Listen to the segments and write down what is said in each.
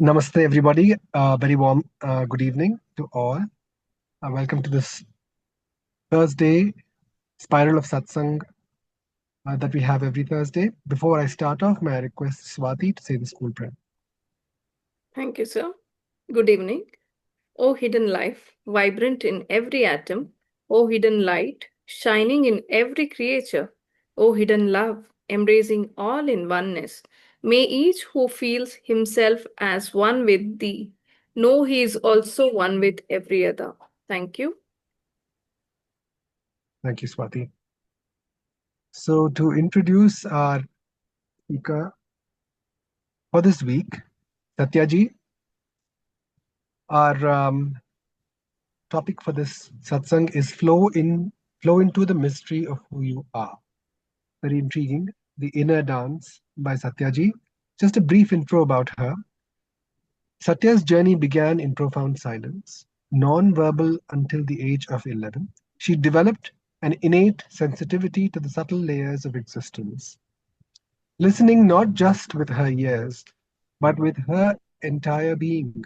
Namaste, everybody. Very warm good evening to all. Welcome to this Thursday spiral of Satsang that we have every Thursday. Before I start off, may I request Swati to say the school prayer? Thank you, sir. Good evening. O hidden life, vibrant in every atom, O hidden light, shining in every creature, O hidden love, embracing all in oneness, may each who feels himself as one with thee know he is also one with every other. Thank you. Thank you, Swati. So, to introduce our speaker for this week, Satya ji, our topic for this satsang is flow into the mystery of who you are. Very intriguing. The Inner Dance by Satya ji. Just a brief intro about her. Satya's journey began in profound silence, non-verbal until the age of 11. She developed an innate sensitivity to the subtle layers of existence, listening not just with her ears, but with her entire being.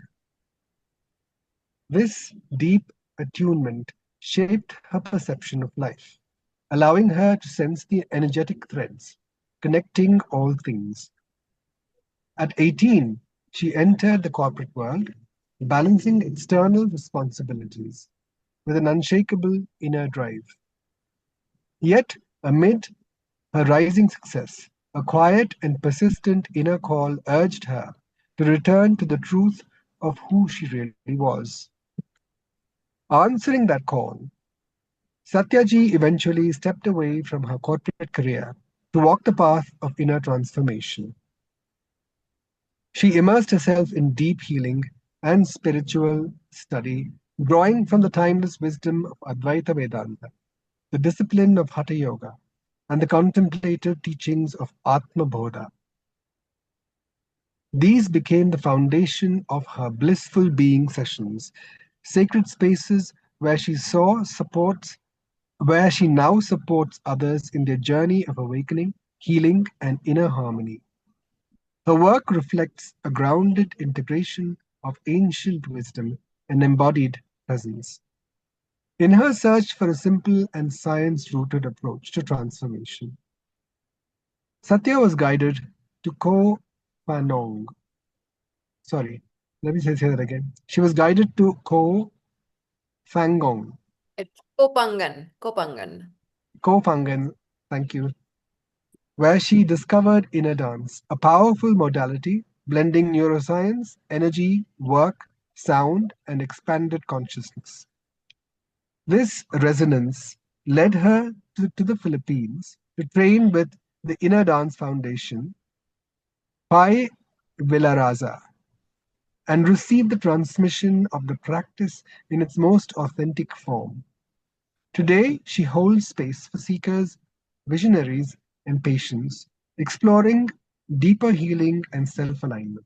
This deep attunement shaped her perception of life, allowing her to sense the energetic threads connecting all things. At 18, she entered the corporate world, balancing external responsibilities with an unshakable inner drive. Yet, amid her rising success, a quiet and persistent inner call urged her to return to the truth of who she really was. Answering that call, Satyaji eventually stepped away from her corporate career to walk the path of inner transformation. She immersed herself in deep healing and spiritual study, drawing from the timeless wisdom of Advaita Vedanta, the discipline of Hatha Yoga, and the contemplative teachings of Atma Bodha. These became the foundation of her blissful being sessions, sacred spaces where she now supports others in their journey of awakening, healing, and inner harmony. Her work reflects a grounded integration of ancient wisdom and embodied presence. In her search for a simple and science-rooted approach to transformation, Satya was guided to Ko Fanong. Sorry, let me say that again. She was guided to Ko Fangong. It's Kopangan. Ko Fangan, thank you, where she discovered inner dance, a powerful modality blending neuroscience, energy, work, sound, and expanded consciousness. This resonance led her to the Philippines to train with the Inner Dance Foundation, Pai Villaraza, and receive the transmission of the practice in its most authentic form. Today, she holds space for seekers, visionaries, and patients, exploring deeper healing and self-alignment.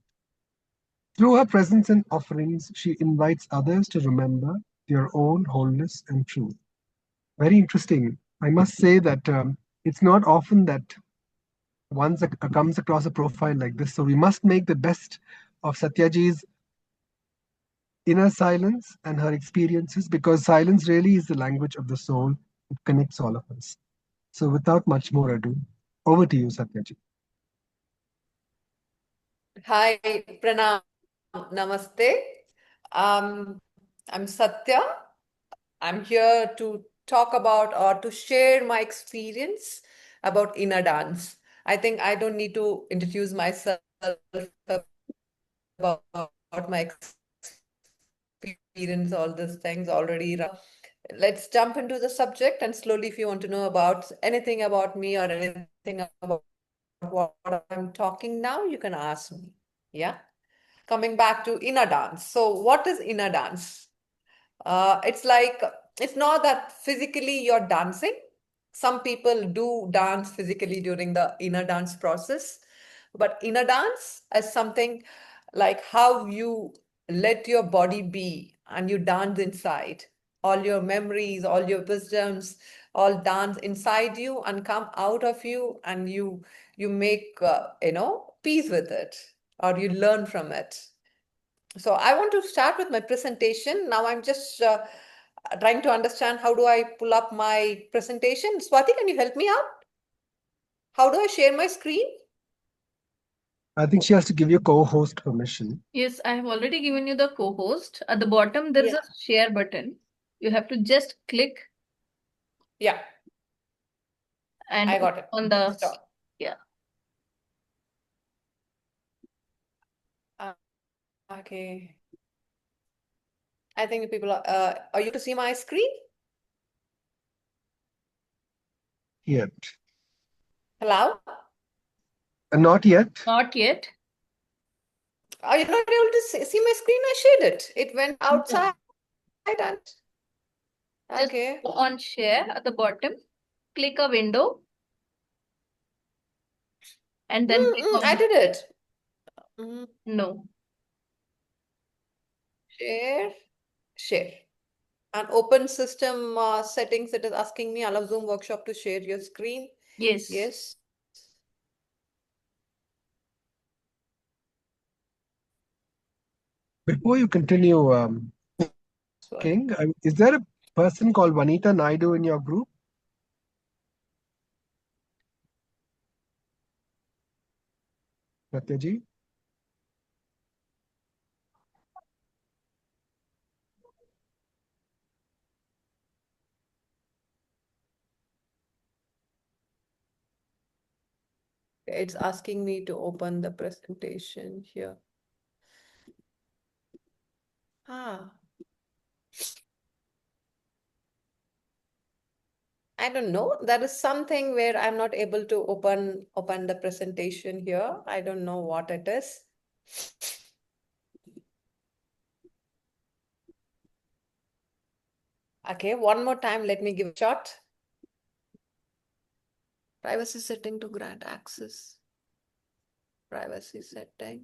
Through her presence and offerings, she invites others to remember their own wholeness and truth. Very interesting. I must say that it's not often that one comes across a profile like this. So we must make the best of Satyaji's inner silence and her experiences, because silence really is the language of the soul. It connects all of us. So without much more ado, over to you, Satyaji. Hi, Pranam, Namaste. I'm Satya. I'm here to talk about or to share my experience about inner dance. I think I don't need to introduce myself about my experience, all these things already. Let's jump into the subject, and slowly, if you want to know about anything about me or anything about what I'm talking now, you can ask me. Yeah. Coming back to inner dance. So, what is inner dance? It's like, it's not that physically you're dancing. Some people do dance physically during the inner dance process, but inner dance is something like how you let your body be and you dance inside. All your memories, all your wisdoms, all dance inside you and come out of you, and you make peace with it, or you learn from it. So I want to start with my presentation. Now I'm just trying to understand how do I pull up my presentation. Swati, can you help me out? How do I share my screen? I think she has to give you co-host permission. Yes, I have already given you the co-host. At the bottom, there is Yeah. a share button. You have to just click Yeah, and I got it. on the Stop. yeah. Okay. I think people are you able to see my screen? Yet. Hello? Not yet. Not yet. Are you not able to see my screen? I shared it. It went outside and Just okay. go on share at the bottom. Click a window and then click I on did it. Mm, no. share, share. And open system settings, it is asking me, allow Zoom workshop to share your screen. Yes. Yes. Before you continue, Sorry. King, is there a person called Vanita Naidu in your group? Satyaji? It's asking me to open the presentation here. Ah, I don't know. There is something where I'm not able to open the presentation here. I don't know what it is. Okay, one more time, let me give a shot. Privacy setting to grant access. Privacy setting.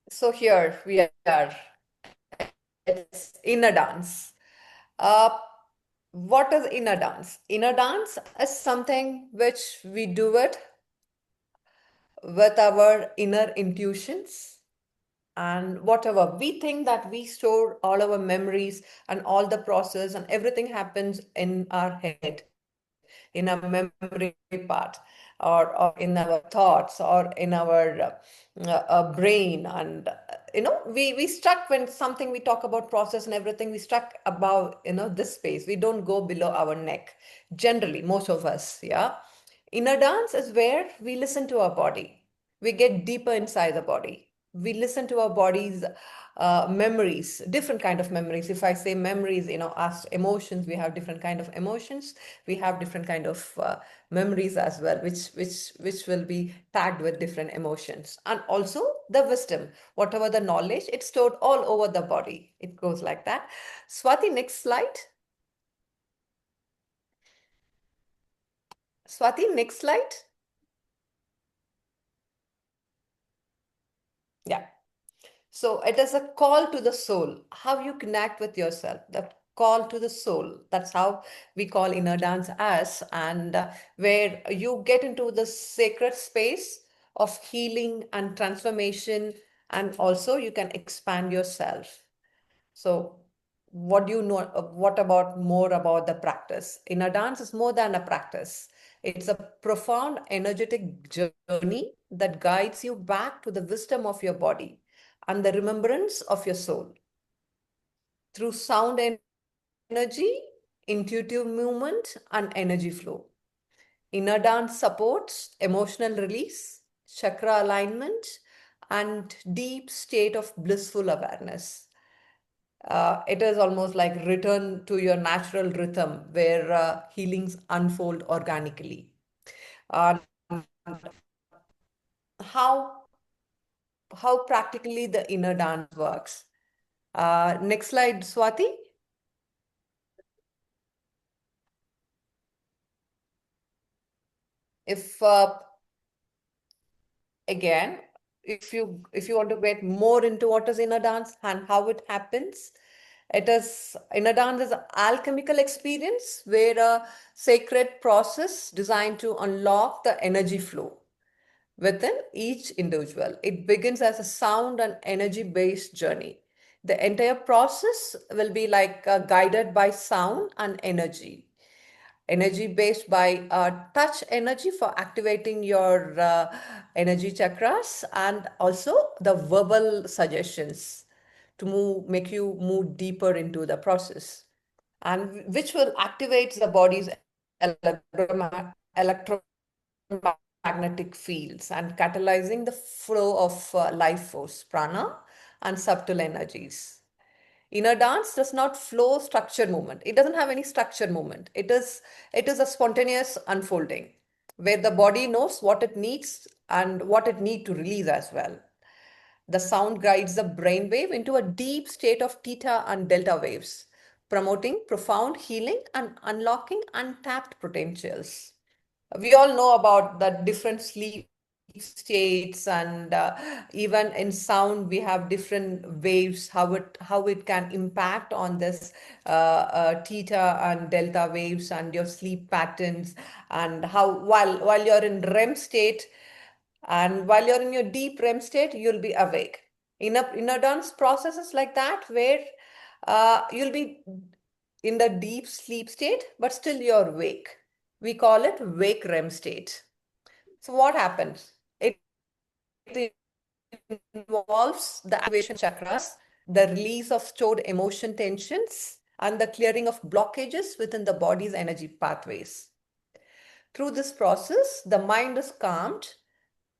So here we are. It's inner dance. Uh, what is inner dance? Inner dance is something which we do it with our inner intuitions and whatever we think that we store all our memories and all the process and everything happens in our head, in our memory part, or in our thoughts or in our brain. And we stuck when something we talk about process and everything, we stuck above this space. We don't go below our neck, generally, most of us. Yeah. Inner dance is where we listen to our body. We get deeper inside the body. We listen to our body's memories, different kind of memories. If I say memories, as emotions, we have different kind of emotions. We have different kind of memories as well, which will be tagged with different emotions. And also the wisdom, whatever the knowledge, it's stored all over the body. It goes like that. Swati, next slide. Swati, next slide. Yeah. So it is a call to the soul, how you connect with yourself, the call to the soul. That's how we call inner dance as, and where you get into the sacred space of healing and transformation, and also you can expand yourself. So what do you know? What about more about the practice? Inner dance is more than a practice. It's a profound energetic journey that guides you back to the wisdom of your body and the remembrance of your soul through sound energy, intuitive movement, and energy flow. Inner dance supports emotional release, chakra alignment, and deep state of blissful awareness. It is almost like return to your natural rhythm where healings unfold organically. And how how practically the inner dance works. Next slide, Swati. If again, if you want to get more into what is inner dance and how it happens, it is inner dance is an alchemical experience where a sacred process designed to unlock the energy flow. within each individual. It begins as a sound and energy-based journey. The entire process will be like guided by sound and energy. Energy based by touch energy for activating your energy chakras, and also the verbal suggestions to make you move deeper into the process, and which will activate the body's electromagnetic fields and catalyzing the flow of life force, prana, and subtle energies. Inner dance does not flow structured movement. It doesn't have any structured movement. It is a spontaneous unfolding where the body knows what it needs and what it need to release as well. The sound guides the brainwave into a deep state of theta and delta waves, promoting profound healing and unlocking untapped potentials. We all know about the different sleep states, and even in sound we have different waves, how it can impact on this theta and delta waves and your sleep patterns, and how while you're in REM state, and while you're in your deep REM state, you'll be awake. In a dance processes like that, where you'll be in the deep sleep state, but still you're awake. We call it wake REM state. So what happens? It involves the activation of chakras, the release of stored emotion tensions, and the clearing of blockages within the body's energy pathways. Through this process, the mind is calmed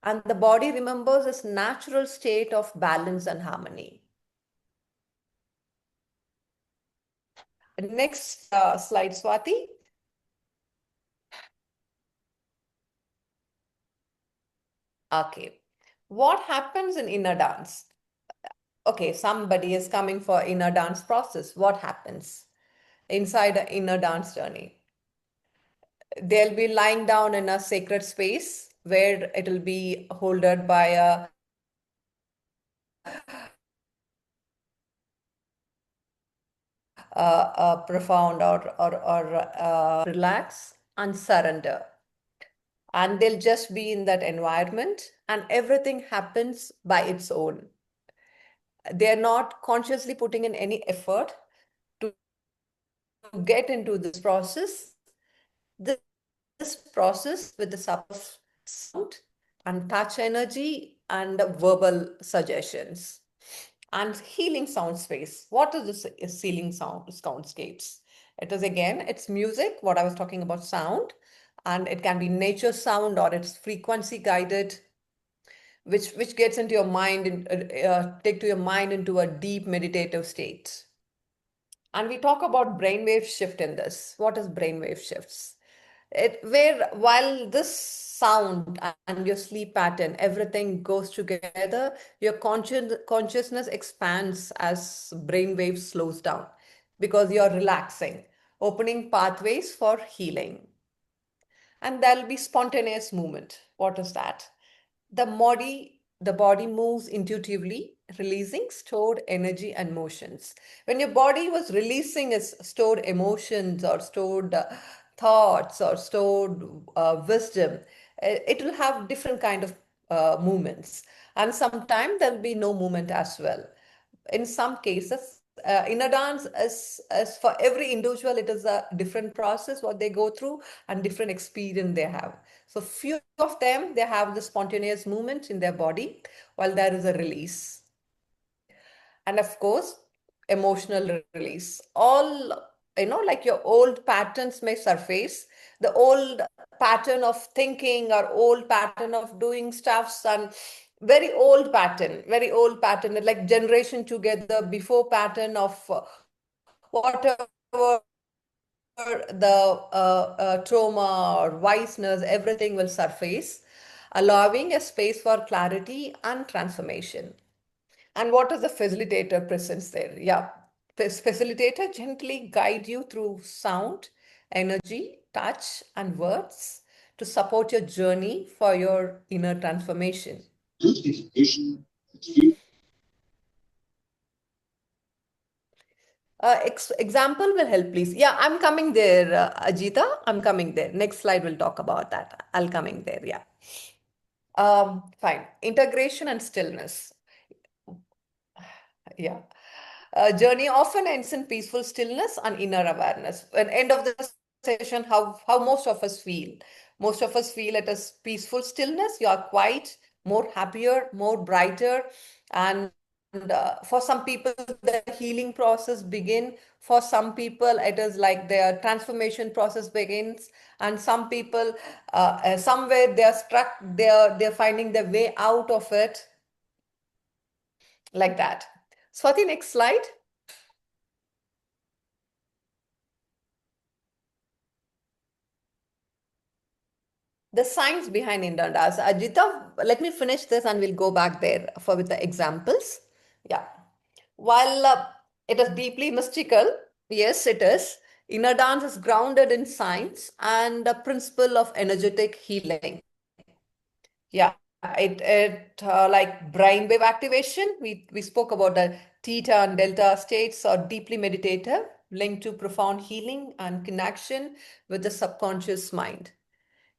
and the body remembers its natural state of balance and harmony. Next slide, Swati. Okay. What happens in inner dance? Okay, somebody is coming for inner dance process. What happens inside the inner dance journey? They'll be lying down in a sacred space where it'll be holded by a profound or relax and surrender. And they'll just be in that environment, and everything happens by its own. They're not consciously putting in any effort to get into this process. This process with the support of sound and touch energy and verbal suggestions and healing sound space. What is this healing soundscapes? It is, again, it's music, what I was talking about, sound, and it can be nature sound or it's frequency guided, which gets into your mind and take to your mind into a deep meditative state. And we talk about brainwave shift in this. What is brainwave shifts? Where while this sound and your sleep pattern, everything goes together, your consciousness expands as brainwave slows down because you're relaxing, opening pathways for healing. And there'll be spontaneous movement. What is that? The body moves intuitively, releasing stored energy and motions. When your body was releasing its stored emotions or stored thoughts or stored wisdom, it will have different kind of movements, and sometimes there'll be no movement as well. In some cases, inner dance, as for every individual, it is a different process what they go through and different experience they have. So few of them, they have the spontaneous movement in their body while there is a release. And of course, emotional release. All, like your old patterns may surface, the old pattern of thinking or old pattern of doing stuffs, and very old pattern, like generation together before pattern of whatever the trauma or viceness, everything will surface, allowing a space for clarity and transformation. And what is the facilitator presence there? Yeah, this facilitator gently guide you through sound, energy, touch, and words to support your journey for your inner transformation. Example will help, please. Yeah, I'm coming there, Ajita. I'm coming there. Next slide, we'll talk about that. I'll coming there. Yeah. Fine. Integration and stillness. Yeah. Journey often ends in peaceful stillness and inner awareness. At end of the session, how most of us feel. Most of us feel it as peaceful stillness. You are quiet, more happier, more brighter. And for some people, the healing process begin. For some people, it is like their transformation process begins. And some people, somewhere they are stuck. They're finding their way out of it, like that. Swati, next slide. The science behind Indandas. Ajita, let me finish this and we'll go back there for with the examples. Yeah. While it is deeply mystical, yes, it is. Inner dance is grounded in science and the principle of energetic healing. Yeah, it like brainwave activation. We spoke about the theta and delta states are deeply meditative, linked to profound healing and connection with the subconscious mind.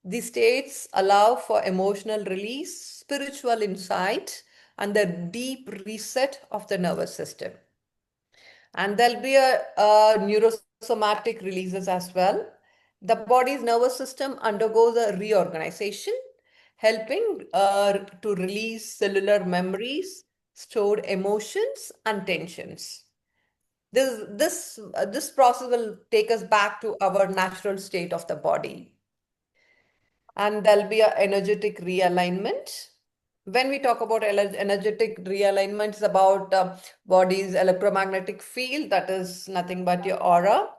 These states allow for emotional release, spiritual insight, and the deep reset of the nervous system. And there'll be a neurosomatic releases as well. The body's nervous system undergoes a reorganization, helping to release cellular memories, stored emotions, and tensions. This process will take us back to our natural state of the body. And there'll be a energetic realignment. When we talk about energetic realignment, it's about body's electromagnetic field, that is nothing but your aura,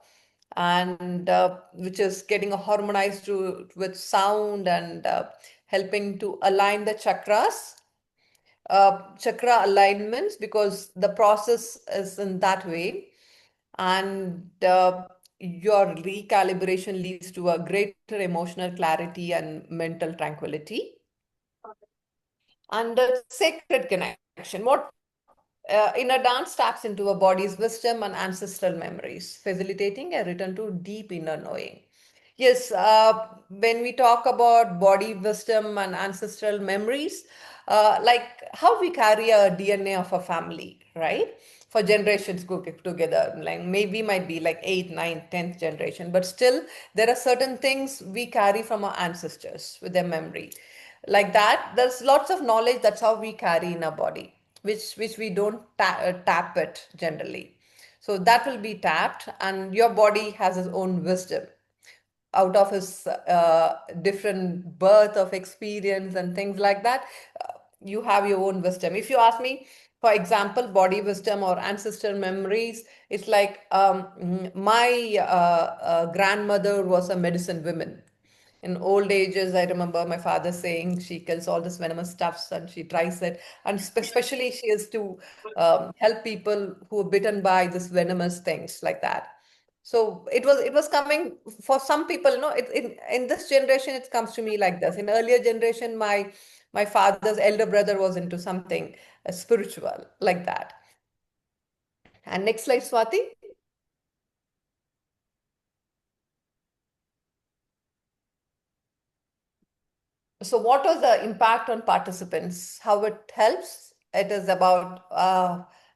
and which is getting harmonized with sound and helping to align the chakras, chakra alignments, because the process is in that way. And your recalibration leads to a greater emotional clarity and mental tranquility. And the sacred connection. What inner dance taps into a body's wisdom and ancestral memories, facilitating a return to deep inner knowing. Yes, when we talk about body wisdom and ancestral memories, like how we carry a DNA of a family, right? For generations go together, like maybe might be like 8th, 9th, 10th generation, but still there are certain things we carry from our ancestors with their memory. Like that, there's lots of knowledge, that's how we carry in our body, which we don't tap it generally. So that will be tapped, and your body has its own wisdom out of his different birth of experience and things like that. You have your own wisdom. If you ask me, for example, body wisdom or ancestral memories, it's like my grandmother was a medicine woman. In old ages, I remember my father saying she kills all this venomous stuffs and she tries it. And especially she is to help people who are bitten by this venomous things like that. So it was coming for some people, in this generation, it comes to me like this. In earlier generation, my father's elder brother was into something spiritual like that. And next slide, Swati. So what was the impact on participants? How it helps? It is about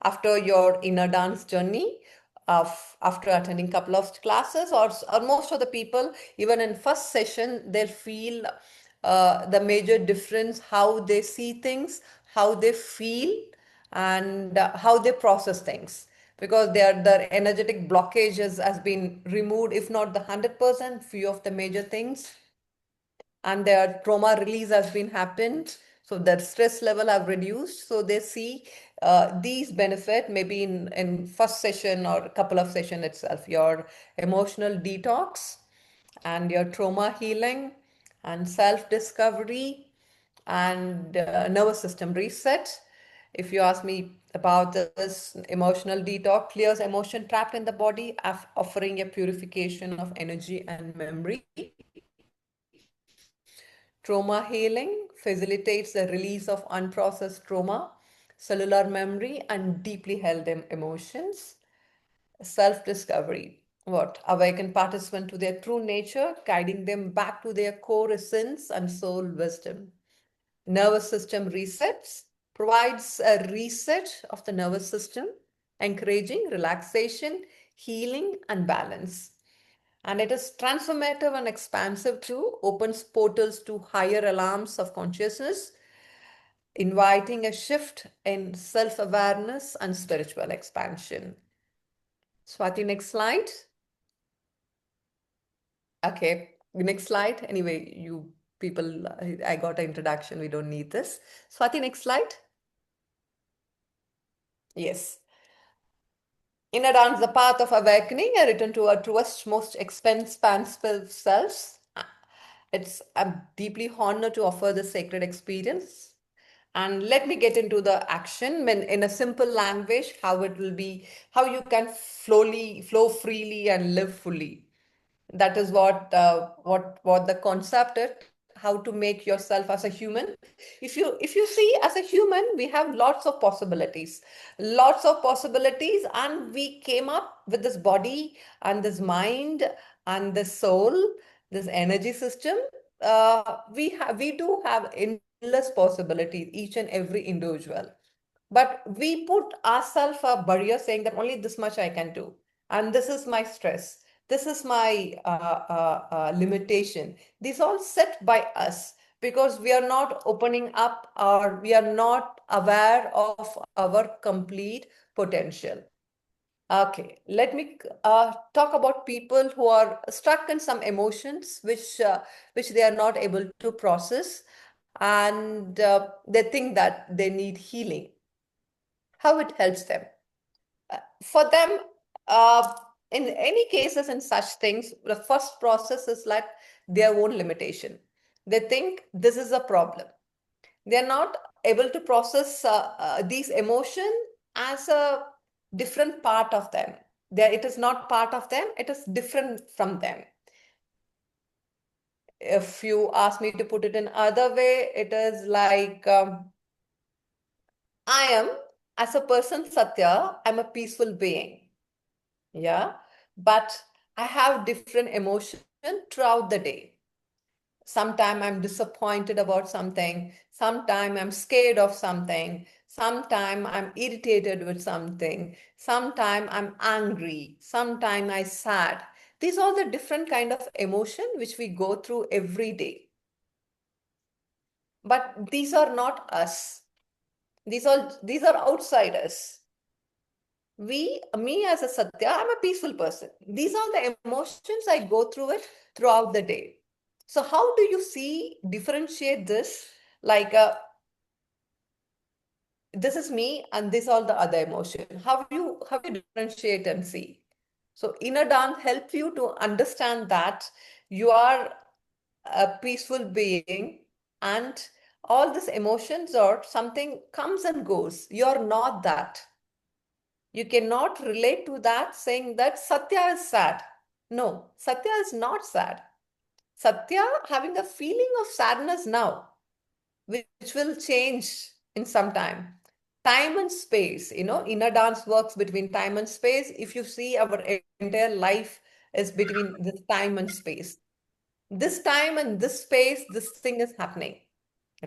after your inner dance journey, after attending couple of classes, or most of the people, even in first session, they'll feel the major difference, how they see things, how they feel, and how they process things. Because their energetic blockages has been removed, if not the 100%, few of the major things, and their trauma release has been happened, so their stress level have reduced, so they see these benefit maybe in first session or a couple of session itself, your emotional detox and your trauma healing and self discovery and nervous system reset. If you ask me about this, emotional detox clears emotion trapped in the body, offering a purification of energy and memory. Trauma healing facilitates the release of unprocessed trauma, cellular memory, and deeply held emotions. Self discovery. What? Awaken participant to their true nature, guiding them back to their core essence and soul wisdom. nervous system resets, provides a reset of the nervous system, encouraging relaxation, healing, and balance. And it is transformative and expansive too, opens portals to higher realms of consciousness, inviting a shift in self-awareness and spiritual expansion. Swati, next slide. Okay, next slide. Anyway, you people, I got an introduction. We don't need this. Swati, next slide. Yes. Inner dance, the path of awakening, a return to our truest, most expansive selves. I'm deeply honored to offer this sacred experience. And let me get into the action in a simple language, how it will be, how you can flow freely and live fully. That is what the concept is, how to make yourself as a human. If you see, as a human, we have lots of possibilities, and we came up with this body and this mind and this soul, this energy system. We do have endless possibilities, each and every individual. But we put ourselves a barrier saying that only this much I can do. And this is my stress. This is my limitation. These all set by us because we are not opening up, or we are not aware of our complete potential. Okay, let me talk about people who are stuck in some emotions which they are not able to process, and they think that they need healing. How it helps them? For them, uh, in any cases in such things, the first process is like their own limitation. They think this is a problem. They're not able to process these emotions as a different part of them. It is not part of them, it is different from them. If you ask me to put it in other way, it is like I am, as a person, Satya, I'm a peaceful being. Yeah, but I have different emotions throughout the day. Sometimes I'm disappointed about something. Sometimes I'm scared of something. Sometimes I'm irritated with something. Sometimes I'm angry. Sometimes I'm sad. These are the different kind of emotion which we go through every day. But these are not us. These are outsiders. Me as a Satya, I'm a peaceful person. These are the emotions I go through it throughout the day. So how do you differentiate this? Like this is me and this all the other emotion. How you differentiate and see? So inner dance helps you to understand that you are a peaceful being, and all these emotions or something comes and goes. You're not that. You cannot relate to that saying that Satya is sad. No, Satya is not sad. Satya having a feeling of sadness now, which will change in some time. Time and space, inner dance works between time and space. If you see, our entire life is between this time and space. This time and this space, this thing is happening,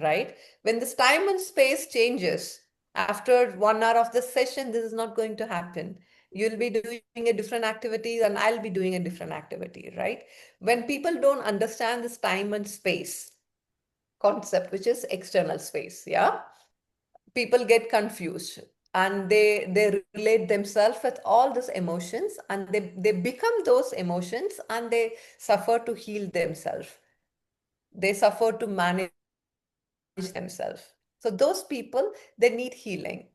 right? When this time and space changes, after 1 hour of this session, this is not going to happen. You'll be doing a different activity and I'll be doing a different activity, right? When people don't understand this time and space concept, which is external space, yeah, people get confused and they relate themselves with all these emotions, and they become those emotions, and they suffer to heal themselves. They suffer to manage themselves. So those people, they need healing.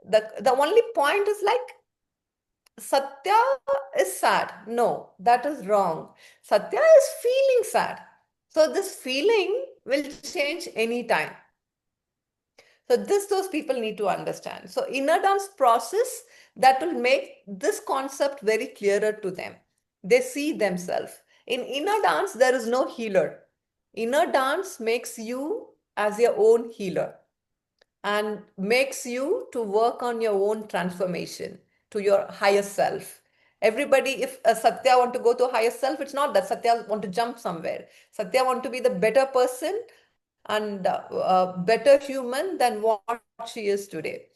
The only point is like Satya is sad. No, that is wrong. Satya is feeling sad. So this feeling will change anytime. So those people need to understand. So inner dance process that will make this concept very clearer to them. They see themselves. In inner dance, there is no healer. Inner dance makes you as your own healer and makes you to work on your own transformation to your higher self. Everybody, if a Satya want to go to higher self, it's not that Satya want to jump somewhere. Satya want to be the better person and better human than what she is today.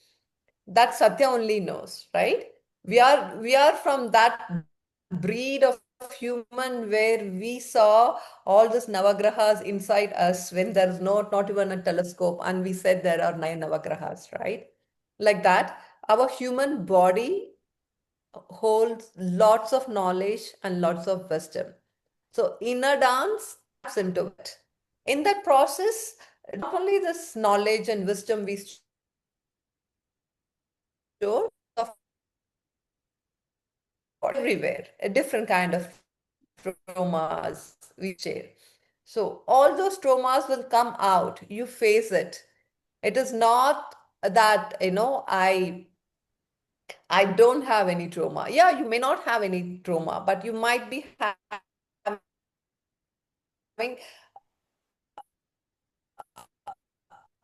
That Satya only knows, right? We are from that breed of human where we saw all these navagrahas inside us when there's not even a telescope, and we said there are 9 navagrahas, right? Like that, our human body holds lots of knowledge and lots of wisdom. So inner dance taps into it. In that process, not only this knowledge and wisdom we store, of everywhere, a different kind of traumas we share. So all those traumas will come out. You face it. It is not that, I don't have any trauma. Yeah, you may not have any trauma, but you might be having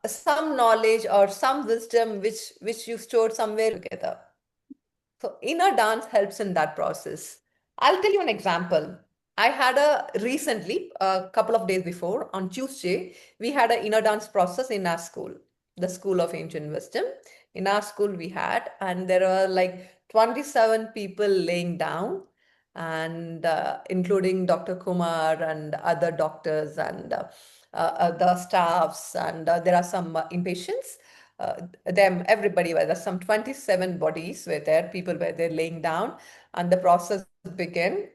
some knowledge or some wisdom which you stored somewhere together. So inner dance helps in that process. I'll tell you an example. I had recently, a couple of days before, on Tuesday, we had an inner dance process in our school, the School of Ancient Wisdom. In our school, we had, and there were like 27 people laying down, and including Dr. Kumar and other doctors and the staffs, and there are some inpatients. Everybody were there, some 27 bodies were there, people were there laying down, and the process began.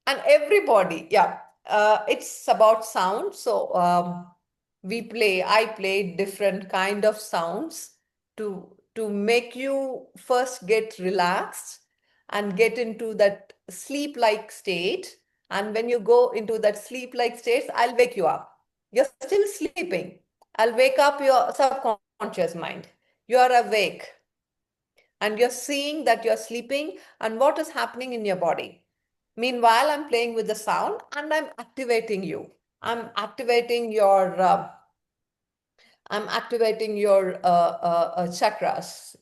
And everybody, yeah, it's about sound. So I play different kind of sounds to make you first get relaxed and get into that sleep-like state. And when you go into that sleep-like state, I'll wake you up. You're still sleeping. I'll wake up your subconscious mind. You are awake and you're seeing that you're sleeping and what is happening in your body. Meanwhile, I'm playing with the sound and I'm activating you. I'm activating your chakras.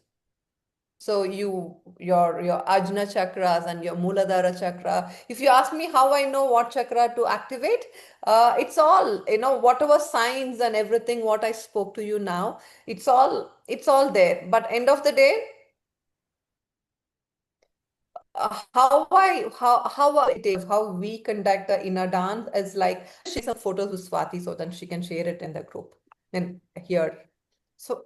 So your Ajna chakras and your Muladhara chakra. If you ask me how I know what chakra to activate, it's all, whatever signs and everything what I spoke to you now, it's all there. But end of the day, how we conduct the inner dance is like, share some photos with Swati so that she can share it in the group and here. So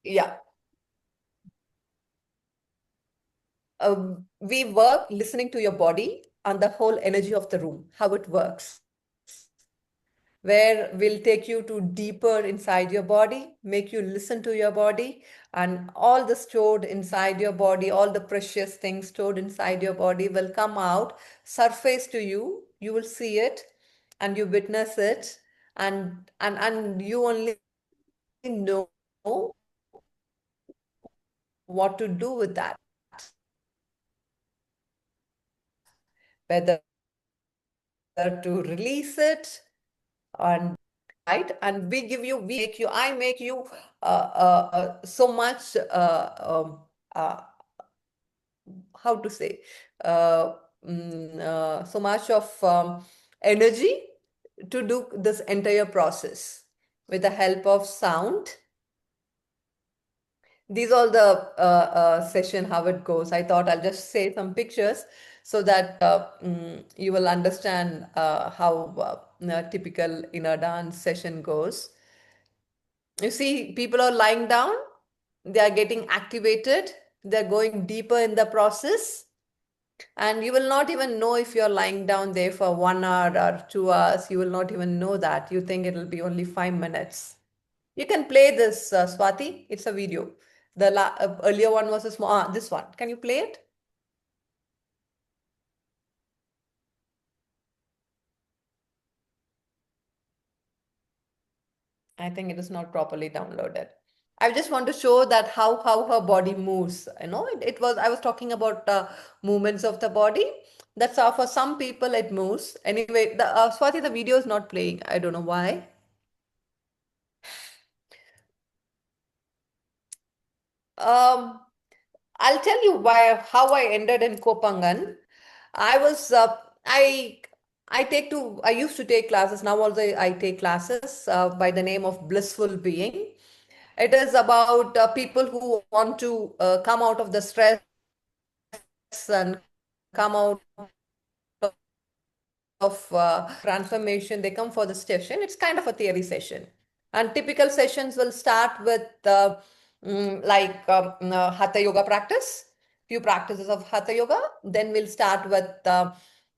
yeah, we work listening to your body and the whole energy of the room, how it works, where we'll take you to deeper inside your body, make you listen to your body, and all the stored inside your body, all the precious things stored inside your body will come out, surface to you. You will see it and you witness it, and you only know what to do with that. Whether to release it and right, and I make you so much how to say so much of energy to do this entire process with the help of sound. These all the session how it goes. I thought I'll just say some pictures so that you will understand how a typical inner dance session goes. You see, people are lying down, they are getting activated, they're going deeper in the process, and you will not even know if you're lying down there for 1 hour or 2 hours. You will not even know that. You think it'll be only 5 minutes. You can play this, Swati. It's a video. The earlier one was a small, this one. Can you play it? I think it is not properly downloaded. I just want to show that how her body moves. I was talking about movements of the body. That's how for some people it moves. Anyway, the Swati, the video is not playing. I don't know why. I'll tell you how I ended in Kopangan. I was I I used to take classes. Now also I take classes by the name of Blissful Being. It is about people who want to come out of the stress and come out of transformation. They come for the session. It's kind of a theory session. And typical sessions will start with Hatha Yoga practice, few practices of Hatha Yoga. Then we'll start with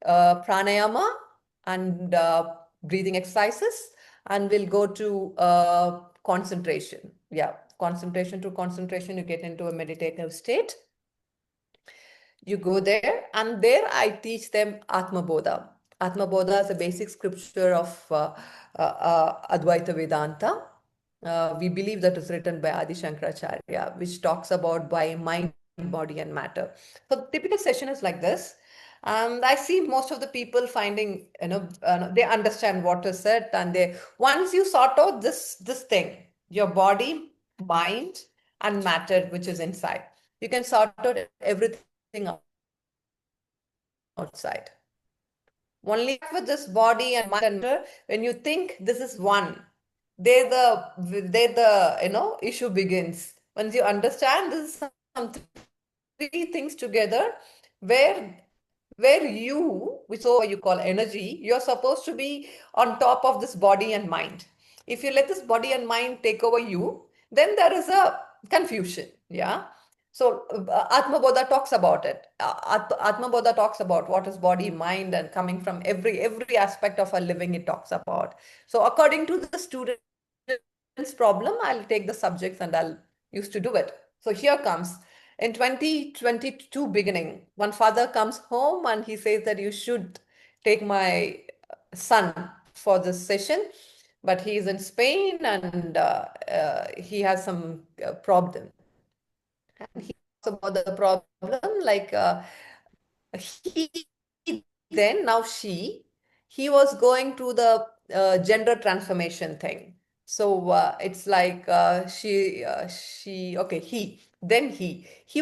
pranayama and breathing exercises. And we'll go to concentration. Yeah, concentration to concentration, you get into a meditative state. You go there, and there I teach them Atma Bodha. Atma Bodha is a basic scripture of Advaita Vedanta. We believe that is written by Adi Shankaracharya, which talks about by mind, body, and matter. So the typical session is like this. And I see most of the people finding, they understand what is said, and they once you sort out this thing, your body, mind, and matter, which is inside, you can sort out everything outside. Only with this body and mind and matter, when you think this is one, there the issue begins. Once you understand this is some three things together, where you, which so you call energy, you're supposed to be on top of this body and mind. If you let this body and mind take over you, then there is a confusion. Yeah. So Atma Bodha talks about it. Atma Bodha talks about what is body, mind, and coming from every aspect of our living. It talks about. So according to the student's problem, I'll take the subjects and I'll used to do it. So here comes. In 2022 beginning, one father comes home and he says that you should take my son for this session, but he is in Spain and he has some problem. And he talks about the problem like he then now he was going through the gender transformation thing. So it's like she okay he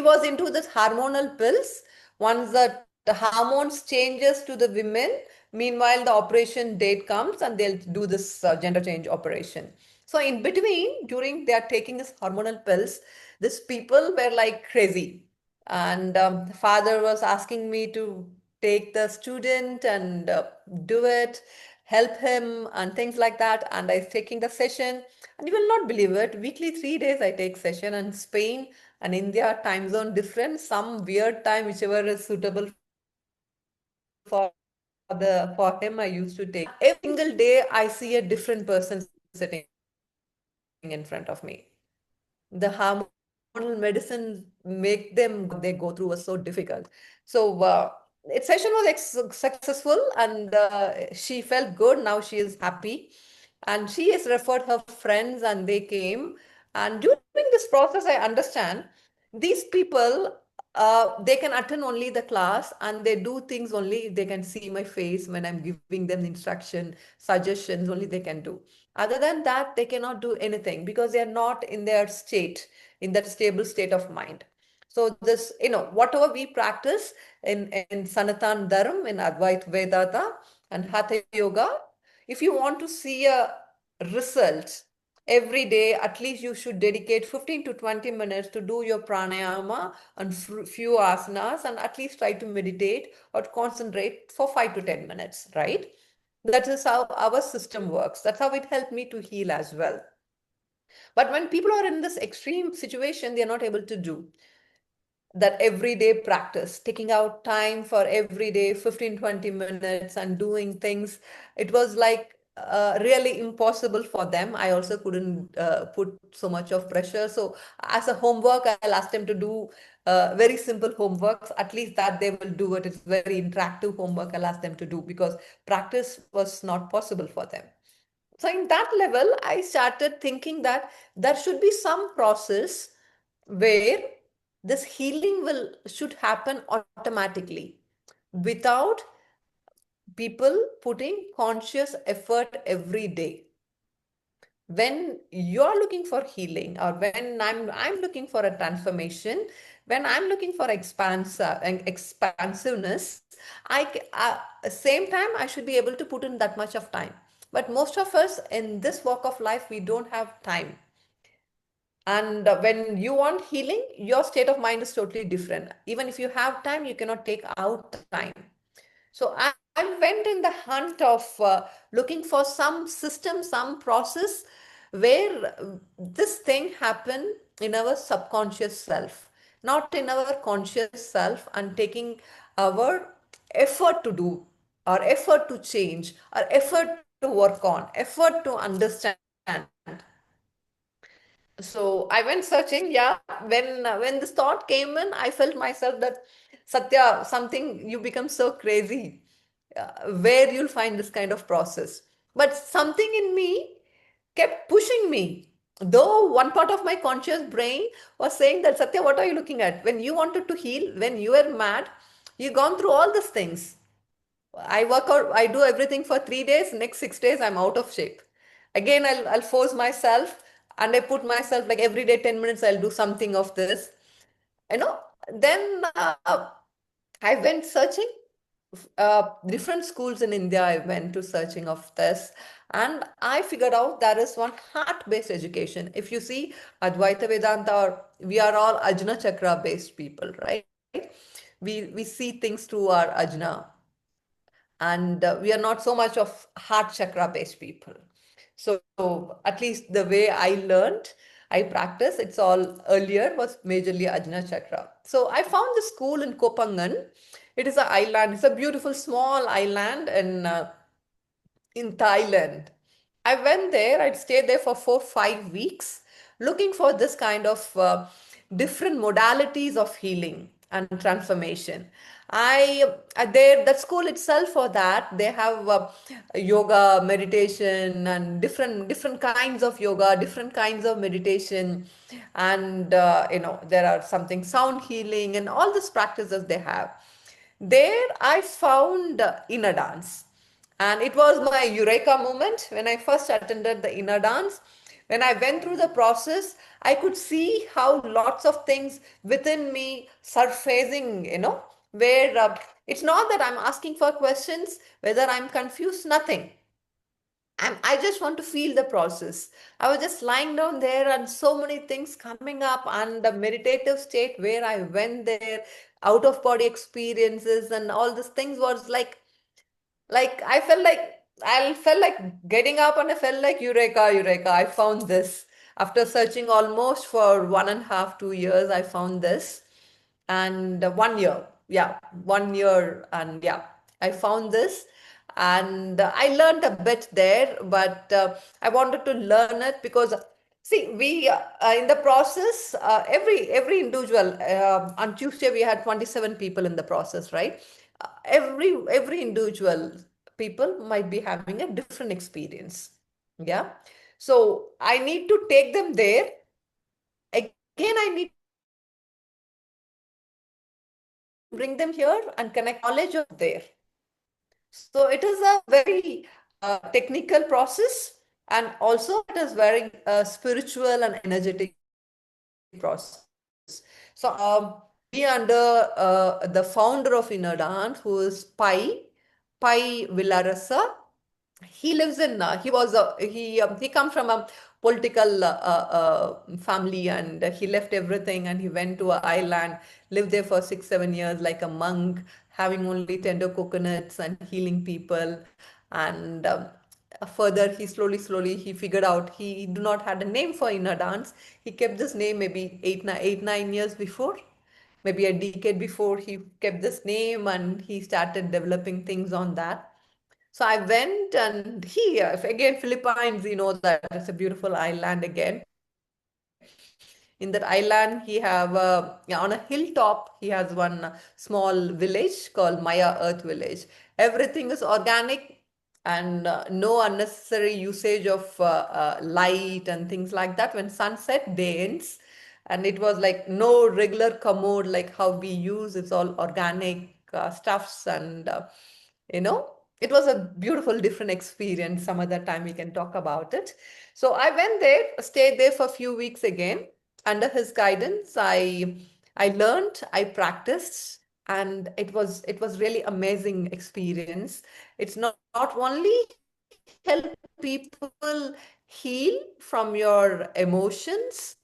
was into this hormonal pills. Once the hormones changes to the women, meanwhile the operation date comes and they'll do this gender change operation. So in between, during they are taking this hormonal pills, these people were like crazy. And the father was asking me to take the student and do it, help him, and things like that. And I taking the session, and you will not believe it. Weekly 3 days I take session, and Spain and India time zone different. Some weird time, whichever is suitable for him, I used to take. Every single day, I see a different person sitting in front of me. The hormonal medicine make them go through what they go through was so difficult. So its session was successful, and she felt good. Now she is happy, and she has referred her friends, and they came. And during this process, I understand these people, they can attend only the class, and they do things only if they can see my face when I'm giving them instruction, suggestions, only they can do. Other than that, they cannot do anything because they are not in their state, in that stable state of mind. So this, whatever we practice in Sanatan Dharma, in Advaita Vedanta and Hatha Yoga, if you want to see a result every day, at least you should dedicate 15 to 20 minutes to do your pranayama and few asanas, and at least try to meditate or concentrate for 5 to 10 minutes, right? That is how our system works. That's how it helped me to heal as well. But when people are in this extreme situation, they are not able to do that everyday practice, taking out time for every day, 15, 20 minutes and doing things. It was like really impossible for them. I also couldn't put so much of pressure. So as a homework, I'll ask them to do very simple homeworks. At least that they will do it. It's very interactive homework I'll ask them to do, because practice was not possible for them. So in that level, I started thinking that there should be some process where this healing should happen automatically without people putting conscious effort every day. When you're looking for healing, or when I'm looking for a transformation, when I'm looking for expansiveness, same time I should be able to put in that much of time. But most of us in this walk of life, we don't have time. And when you want healing, your state of mind is totally different. Even if you have time, you cannot take out time. So I went in the hunt of looking for some system, some process where this thing happened in our subconscious self, not in our conscious self, and taking our effort to do, or effort to change, or effort to work on, effort to understand. So I went searching. Yeah, when this thought came in, I felt myself that, Satya, something, you become so crazy, where you'll find this kind of process. But something in me kept pushing me. Though one part of my conscious brain was saying that, Satya, what are you looking at? When you wanted to heal, when you were mad, you've gone through all these things. I work out, I do everything for 3 days, next 6 days, I'm out of shape. Again, I'll force myself, and I put myself like every day, 10 minutes, I'll do something of this. You know, then I went searching. Different schools in India, I went to searching of this, and I figured out there is one heart-based education. If you see Advaita Vedanta, or we are all Ajna Chakra based people, right? We see things through our Ajna, and we are not so much of heart chakra based people. So at least the way I learned, I practice, it's all earlier was majorly Ajna chakra. So I found the school in Kopangan. It is an island. It's a beautiful small island in Thailand. I went there, I'd stayed there for 4 5 weeks, looking for this kind of different modalities of healing and transformation. There, that school itself, for that they have yoga, meditation, and different kinds of yoga, different kinds of meditation, and there are something sound healing and all these practices they have. There I found inner dance. And it was my eureka moment when I first attended the inner dance. When I went through the process, I could see how lots of things within me surfacing, where it's not that I'm asking for questions, whether I'm confused, nothing. I just want to feel the process. I was just lying down there and so many things coming up, and the meditative state where I went there, out of body experiences and all these things was like I felt like getting up, and I felt like eureka, I found this. After searching almost for 1.5 2 years, I found this. And 1 year, yeah, 1 year, and yeah, I found this. And I learned a bit there, but I wanted to learn it because, see, we in the process, every individual, on Tuesday we had 27 people in the process, right? Every individual people might be having a different experience. Yeah. So I need to take them there. Again, I need to bring them here and connect them with the knowledge of there. So it is a very technical process, and also it is very spiritual and energetic process. So we under the founder of Inner Dance, who is Pai Villarasa. He lives in he comes from a political family, and he left everything and he went to an island, lived there for 6 7 years like a monk, having only tender coconuts and healing people. And further, he slowly he figured out he do not had a name for inner dance. He kept this name maybe 8 9 years before, maybe a decade before. He kept this name and he started developing things on that. So I went, and here again, Philippines, you know that it's a beautiful island again. In that island, he have yeah, on a hilltop, he has one small village called Maya Earth Village. Everything is organic, and no unnecessary usage of light and things like that. When sunset, day ends, and it was like no regular commode like how we use. It's all organic stuffs, and it was a beautiful different experience. Some other time we can talk about it. So I went there, stayed there for a few weeks again. Under his guidance, I I learned, I practiced, and it was really amazing experience. It's not only help people heal from your emotions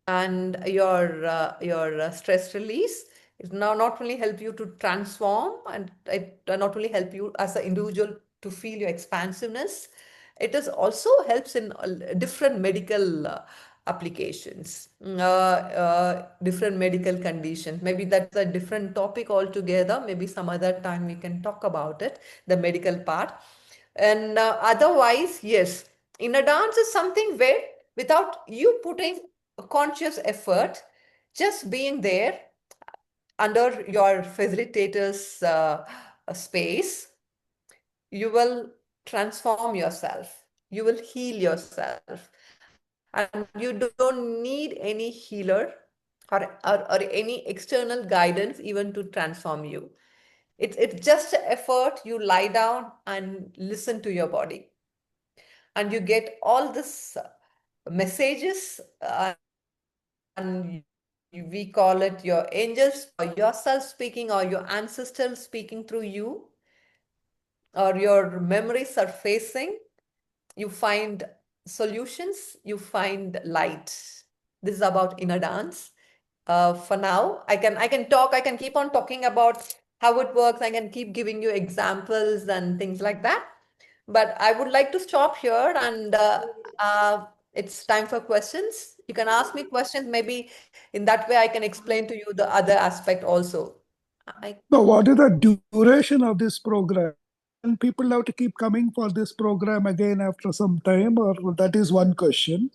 and your stress release. It now not only help you to transform, and it not only help you as an individual to feel your expansiveness, it is also helps in different medical applications, different medical conditions. Maybe that's a different topic altogether. Maybe some other time we can talk about it, the medical part. And otherwise, yes, inner dance is something where without you putting a conscious effort, just being there under your facilitator's space, you will transform yourself. You will heal yourself. And you don't need any healer or any external guidance even to transform you. It's just an effort. You lie down and listen to your body. And you get all this messages, and we call it your angels or yourself speaking or your ancestors speaking through you, or your memory surfacing. You find solutions, you find light. This is about inner dance. For now, I can keep on talking about how it works. I can keep giving you examples and things like that. But I would like to stop here, and it's time for questions. You can ask me questions. Maybe in that way, I can explain to you the other aspect also. I, No, what is the duration of this program? And people have to keep coming for this program again after some time, or that is one question.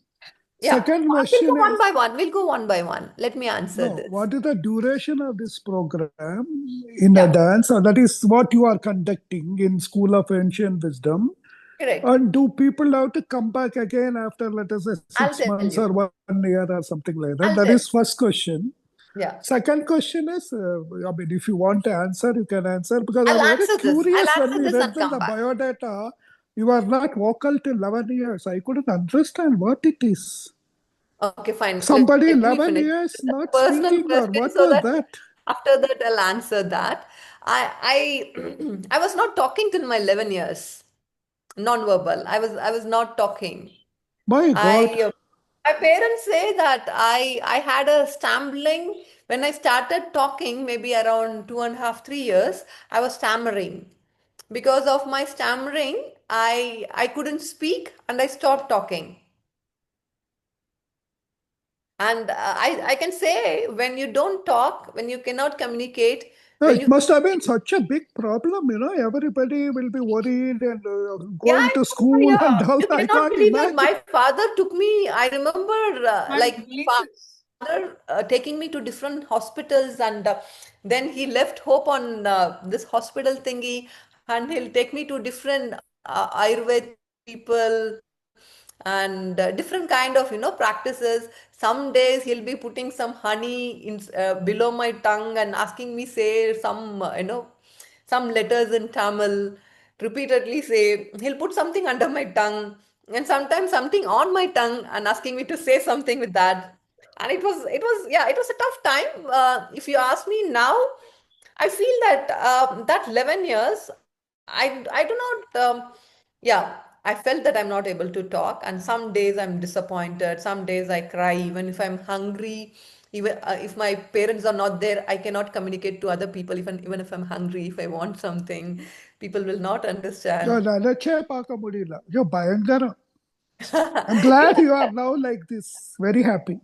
yeah, Second we'll go question one is, by one. We'll go one by one. Let me answer no, this. what is the duration of this program in a Yeah, dance? Or that is what you are conducting in School of Ancient Wisdom. correct. And do people have to come back again after, let us say, I'll 6 months tell or you. 1 year or something like that? I'll That tell is you. first question. Yeah, Second question is, I mean, if you want to answer, you can answer, because I I'll was very answer this. I'll curious when answer we this read and the come back. biodata. You are not vocal till 11 years. I couldn't understand what it is. Okay, fine. Somebody Let me 11 finish. years It's a not personal speaking, or question, what so was that that? after that I'll answer that. I I was not talking till my 11 years. Non-verbal. I was not talking. My God. I My parents say that I had a stumbling when I started talking, maybe around 2.5, 3 years. I was stammering. Because of my stammering, I couldn't speak and I stopped talking. And I can say, when you don't talk, when you cannot communicate, when It you must have been such a big problem, everybody will be worried and yeah, going to yeah, school yeah. and all. You I cannot can't believe that imagine. my father took me. I remember, My like belief. father taking me to different hospitals, and then he left hope on this hospital thingy, and he'll take me to different Ayurved people and different kind of practices. Some days he'll be putting some honey in below my tongue and asking me say some some letters in Tamil, repeatedly say. He'll put something under my tongue, and sometimes something on my tongue and asking me to say something with that. And it was a tough time. If you ask me now, I feel that that 11 years, I do not, yeah, I felt that I'm not able to talk. And some days I'm disappointed. Some days I cry, even if I'm hungry. Even if my parents are not there, I cannot communicate to other people. Even if I'm hungry, if I want something, people will not understand. நினைச்சே பார்க்க முடியல. ஐயோ, பயங்கரம். I'm glad you are now like this. Very happy.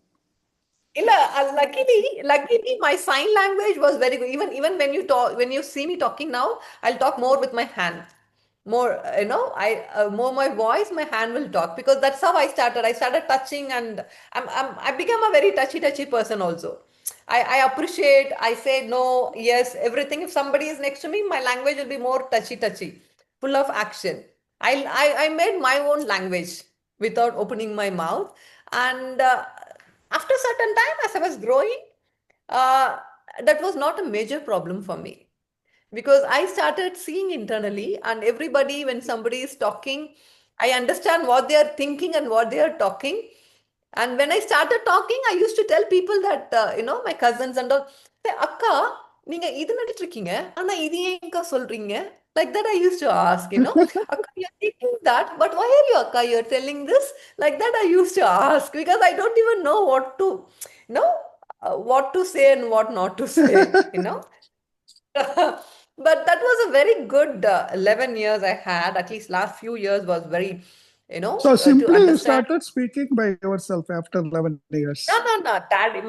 Luckily, my sign language was very good. Even when you talk, when you see me talking now, I'll talk more with my hand. More, I more my voice, my hand will talk, because that's how I started. I started touching, and I became a very touchy person also. I appreciate. I say no, yes, everything. If somebody is next to me, my language will be more touchy, full of action. I made my own language without opening my mouth, and after certain time, as I was growing, uh, that was not a major problem for me, because I started seeing internally, and everybody, when somebody is talking, I understand what they are thinking and what they are talking. And when I started talking, I used to tell people that, my cousins and all, say, Akka, நீங்க இது நடிச்சிட்டு இருக்கீங்க ஆனா இது ஏன்க்கா சொல்றீங்க? Like that I used to ask, Akka, you're taking that, but why are you, Akka, you're telling this? Like that I used to ask because I don't even know what to say and what not to say, But that was a very good 11 years I had. At least last few years was very, So to simply you understand. started speaking by yourself after 11 years. No.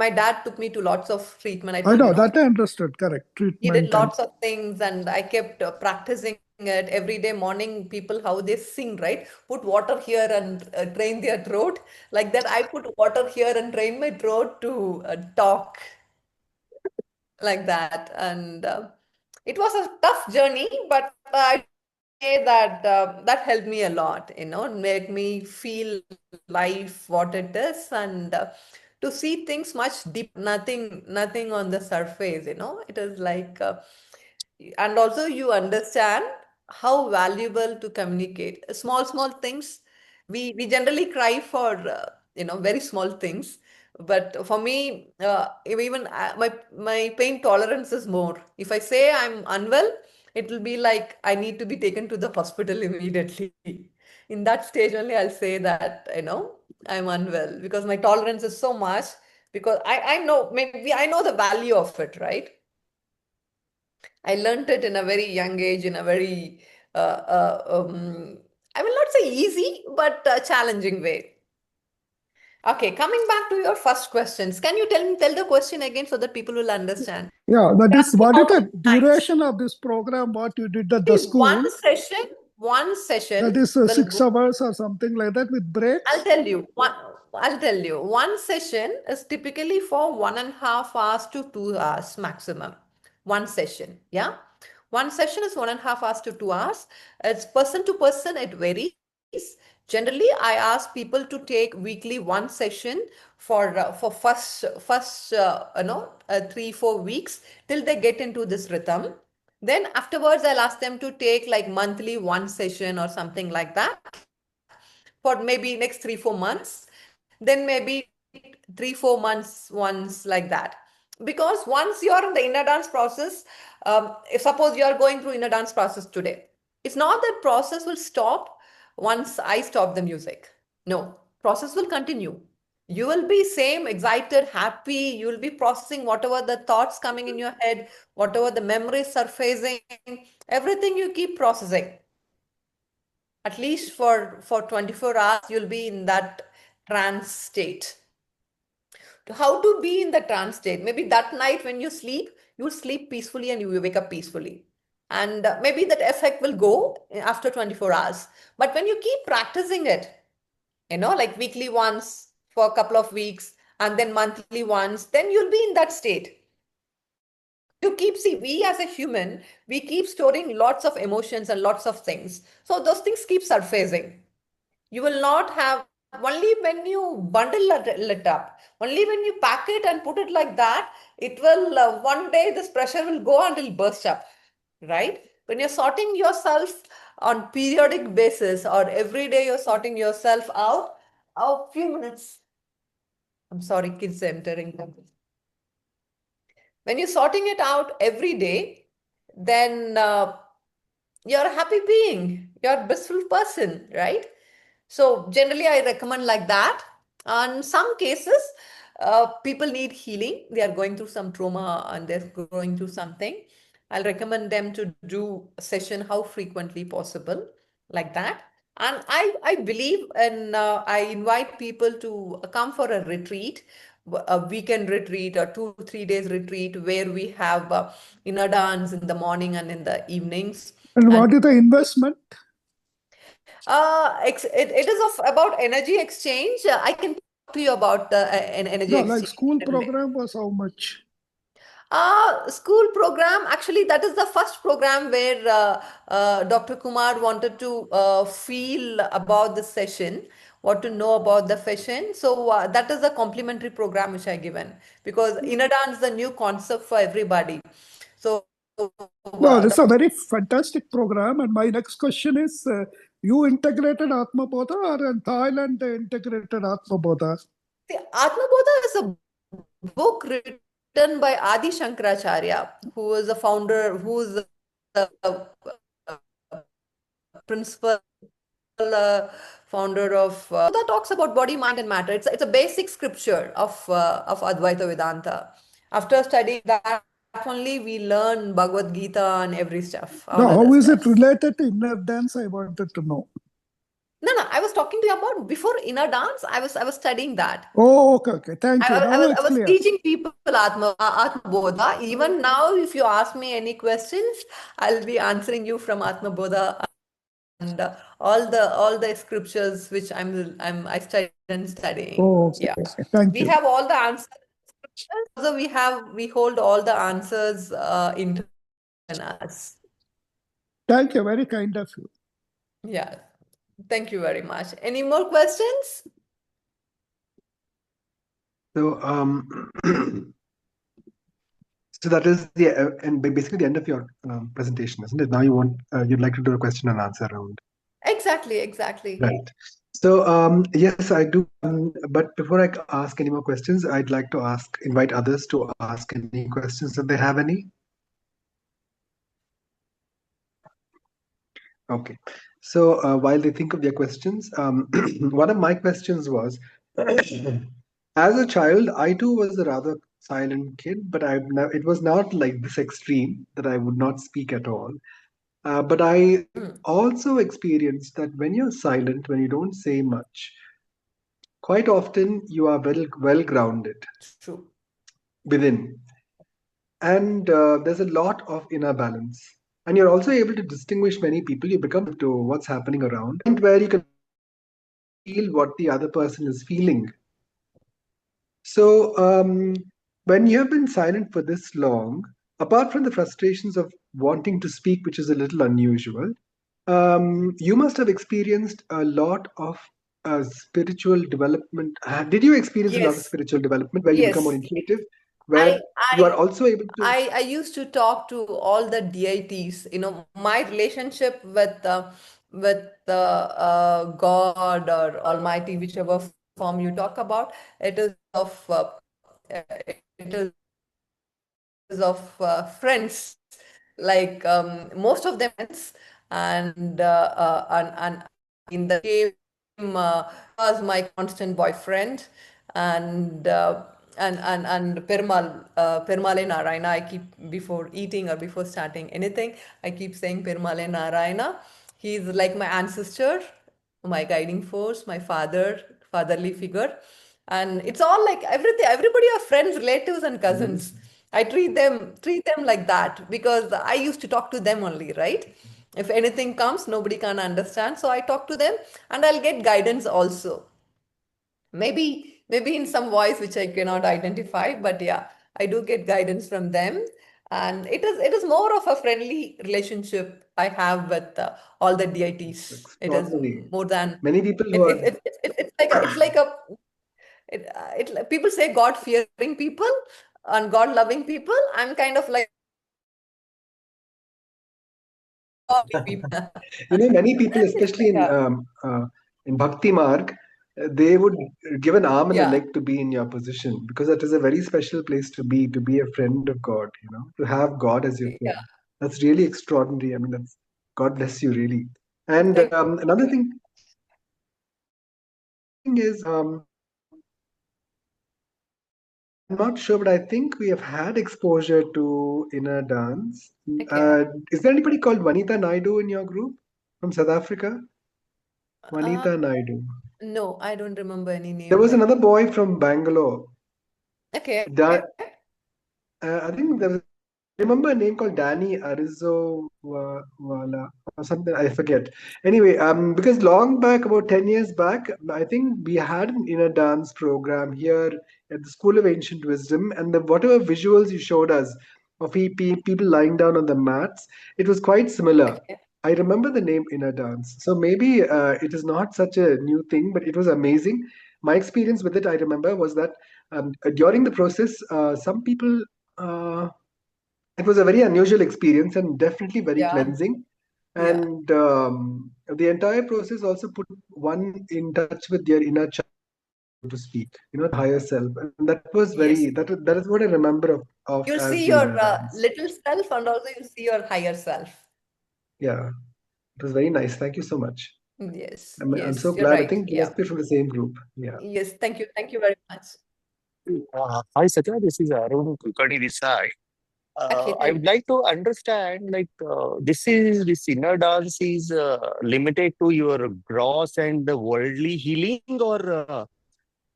My dad took me to lots of treatment. I I told know that I understood. Correct. he did Treatment and lots of things, and I kept practicing it every day morning. People how they sing, right? Put water here and drain their throat. Like that, I put water here and drain my throat to talk like that. And it was a tough journey, but I say that that helped me a lot, make me feel life what it is, and to see things much deep, nothing on the surface, it is like and also you understand how valuable to communicate small things. We generally cry for very small things, but for me even my pain tolerance is more. If I say I'm unwell, it will be like I need to be taken to the hospital immediately. In that stage only I'll say that I'm unwell, because my tolerance is so much, because I know, maybe I know the value of it, right? I learned it in a very young age, in a very, I will not say easy, but challenging way. Okay, coming back to your first questions, can you tell the question again so that people will understand? yeah, that You is asked me what how is the many times. duration of this program? What you did at the See, school? one session That is will 6 hours or something like that with breaks. I'll tell you. I'll tell you. One session is typically for 1.5 hours to 2 hours maximum. One session. Yeah. One session is 1.5 hours to 2 hours. It's person to person, it varies. Generally, I ask people to take weekly one session for first 3-4 weeks till they get into this rhythm. Then afterwards, I'll ask them to take like monthly one session or something like that for maybe next 3-4 months. Then maybe 3-4 months once, like that. Because once you're in the inner dance process, if suppose you are going through inner dance process today, it's not that process will stop once I stop the music. No, process will continue. You will be same excited, happy. You will be processing whatever the thoughts coming in your head, whatever the memories surfacing, everything you keep processing. At least for 24 hours, you'll be in that trance state. How to be in the trance state? Maybe that night when you sleep peacefully and you will wake up peacefully. And maybe that effect will go after 24 hours. But when you keep practicing it, like weekly once for a couple of weeks and then monthly once, then you'll be in that state. We as a human, we keep storing lots of emotions and lots of things. So those things keep surfacing. You will not have, only when you bundle it up, only when you pack it and put it like that, it will, one day this pressure will go and it'll burst up, right? When you're sorting yourself on periodic basis or every day you're sorting yourself out, a few minutes. I'm sorry, kids entering. When you're sorting it out every day, then you're a happy being, you're a blissful person, right? So generally, I recommend like that. On some cases, people need healing. They are going through some trauma and they're going through something. I'll recommend them to do a session how frequently possible, like that. And I believe, and I invite people to come for a retreat, a weekend retreat or 2-3 days retreat where we have inner dance in the morning and in the evenings. And And what is the investment? it is about energy exchange. I can talk to you about an energy No, like exchange. school program was how much? School program, actually, that is the first program where Dr. Kumar wanted to feel about the session, what to know about the session. So that is a complimentary program which I given, because inner dance is a new concept for everybody. So No, this is a very fantastic program. And my next question is, you integrated Atma Bodha or in Thailand they integrated Atma Bodha? See, Atmabodha is a book written by Adi Shankaracharya, who is a founder, who is principal founder of that talks about body, mind, and matter. It's a basic scripture of Advaita Vedanta. After studying that only, we learn Bhagavad Gita and every stuff, all Now, other how is it stuff. related to inner dance? I wanted to know. No, I was talking to you about before inner dance. I was studying that. Oh, okay. Thank you. Now I it's was clear. teaching people Atma Bodha. Even now, if you ask me any questions, I'll be answering you from Atma Bodha and all the scriptures which I studied and studying. Oh, Yeah, okay. Thank we you. have all the answers. Also, we hold all the answers in us. Thank you. Very kind of you. Yeah, thank you very much. Any more questions? So, so that is the and basically the end of your presentation, isn't it? Now you'd like to do a question and answer round. Exactly. Right. So, yes, I do. But before I ask any more questions, I'd like to invite others to ask any questions if they have any. Okay. So, while they think of their questions, one of my questions was, as a child, I too was a rather silent kid, but it was not like this extreme that I would not speak at all. But I also experienced that when you're silent, when you don't say much, quite often you are well grounded True. within, and there's a lot of inner balance, and you're also able to distinguish many people. You become to what's happening around, and where you can feel what the other person is feeling. So when you have been silent for this long, apart from the frustrations of wanting to speak, which is a little unusual, you must have experienced a lot of spiritual development. Did you experience a lot of Yes. spiritual development where you become more Yes. intuitive, where I you are I also able to? I used to talk to all the deities. My relationship with God or Almighty, whichever form you talk about, it is it is of friends. Like most of them friends, and in the game was my constant boyfriend, and Permale Narayana. I keep, before eating or before starting anything, I keep saying Permale Narayana. He's like my ancestor, my guiding force, my fatherly figure. And it's all like everybody are friends, relatives, and cousins. I treat them like that because I used to talk to them only, right? If anything comes, nobody can understand, so I talk to them, and I'll get guidance also. Maybe in some voice which I cannot identify, but yeah, I do get guidance from them, and it is more of a friendly relationship I have with all the deities. It is Extraordinary. more than Many people it, who it, are it, it, it's like a people say God fearing people and God loving people. I'm kind of like God people. Many people, It's especially like a, in Bhakti Marg, they would give an arm and a yeah, leg to be in your position because that is a very special place to be a friend of God, to have God as your yeah. friend. That's really extraordinary. I mean, that's God bless you, really. And Thank another you. thing is, I'm not sure, but I think we have had exposure to inner dance. Okay. Is there anybody called Vanita Naidu in your group from South Africa? Uh, Vanita Naidu. no, I don't remember any There name was like. another boy from Bangalore. Okay. I think there was, I remember a name called Danny Arizovala or something. I forget. Anyway, because long back, about 10 years back, I think we had an inner dance program here at the School of Ancient Wisdom, and whatever visuals you showed us of people lying down on the mats, it was quite similar. Okay. I remember the name inner dance. So maybe it is not such a new thing, but it was amazing. My experience with it, I remember, was that during the process, some people uh, it was a very unusual experience and definitely very Yeah. cleansing. Yeah. And the entire process also put one in touch with their inner child. to speak. The higher self, and that was Yes. that is what I remember of You'll as see the your inner dance. little self, and also you'll see your higher self. Yeah, it was very nice. Thank you so much. Yes, I'm so yes, you're glad. I right. think you Yeah. must be from the same group. Yeah. Yes, thank you. Thank you very much. Hi, Satya. This is Arun Kulkarni this side. Okay, I thank would like to understand, like, this inner dance is limited to your gross and the worldly healing, or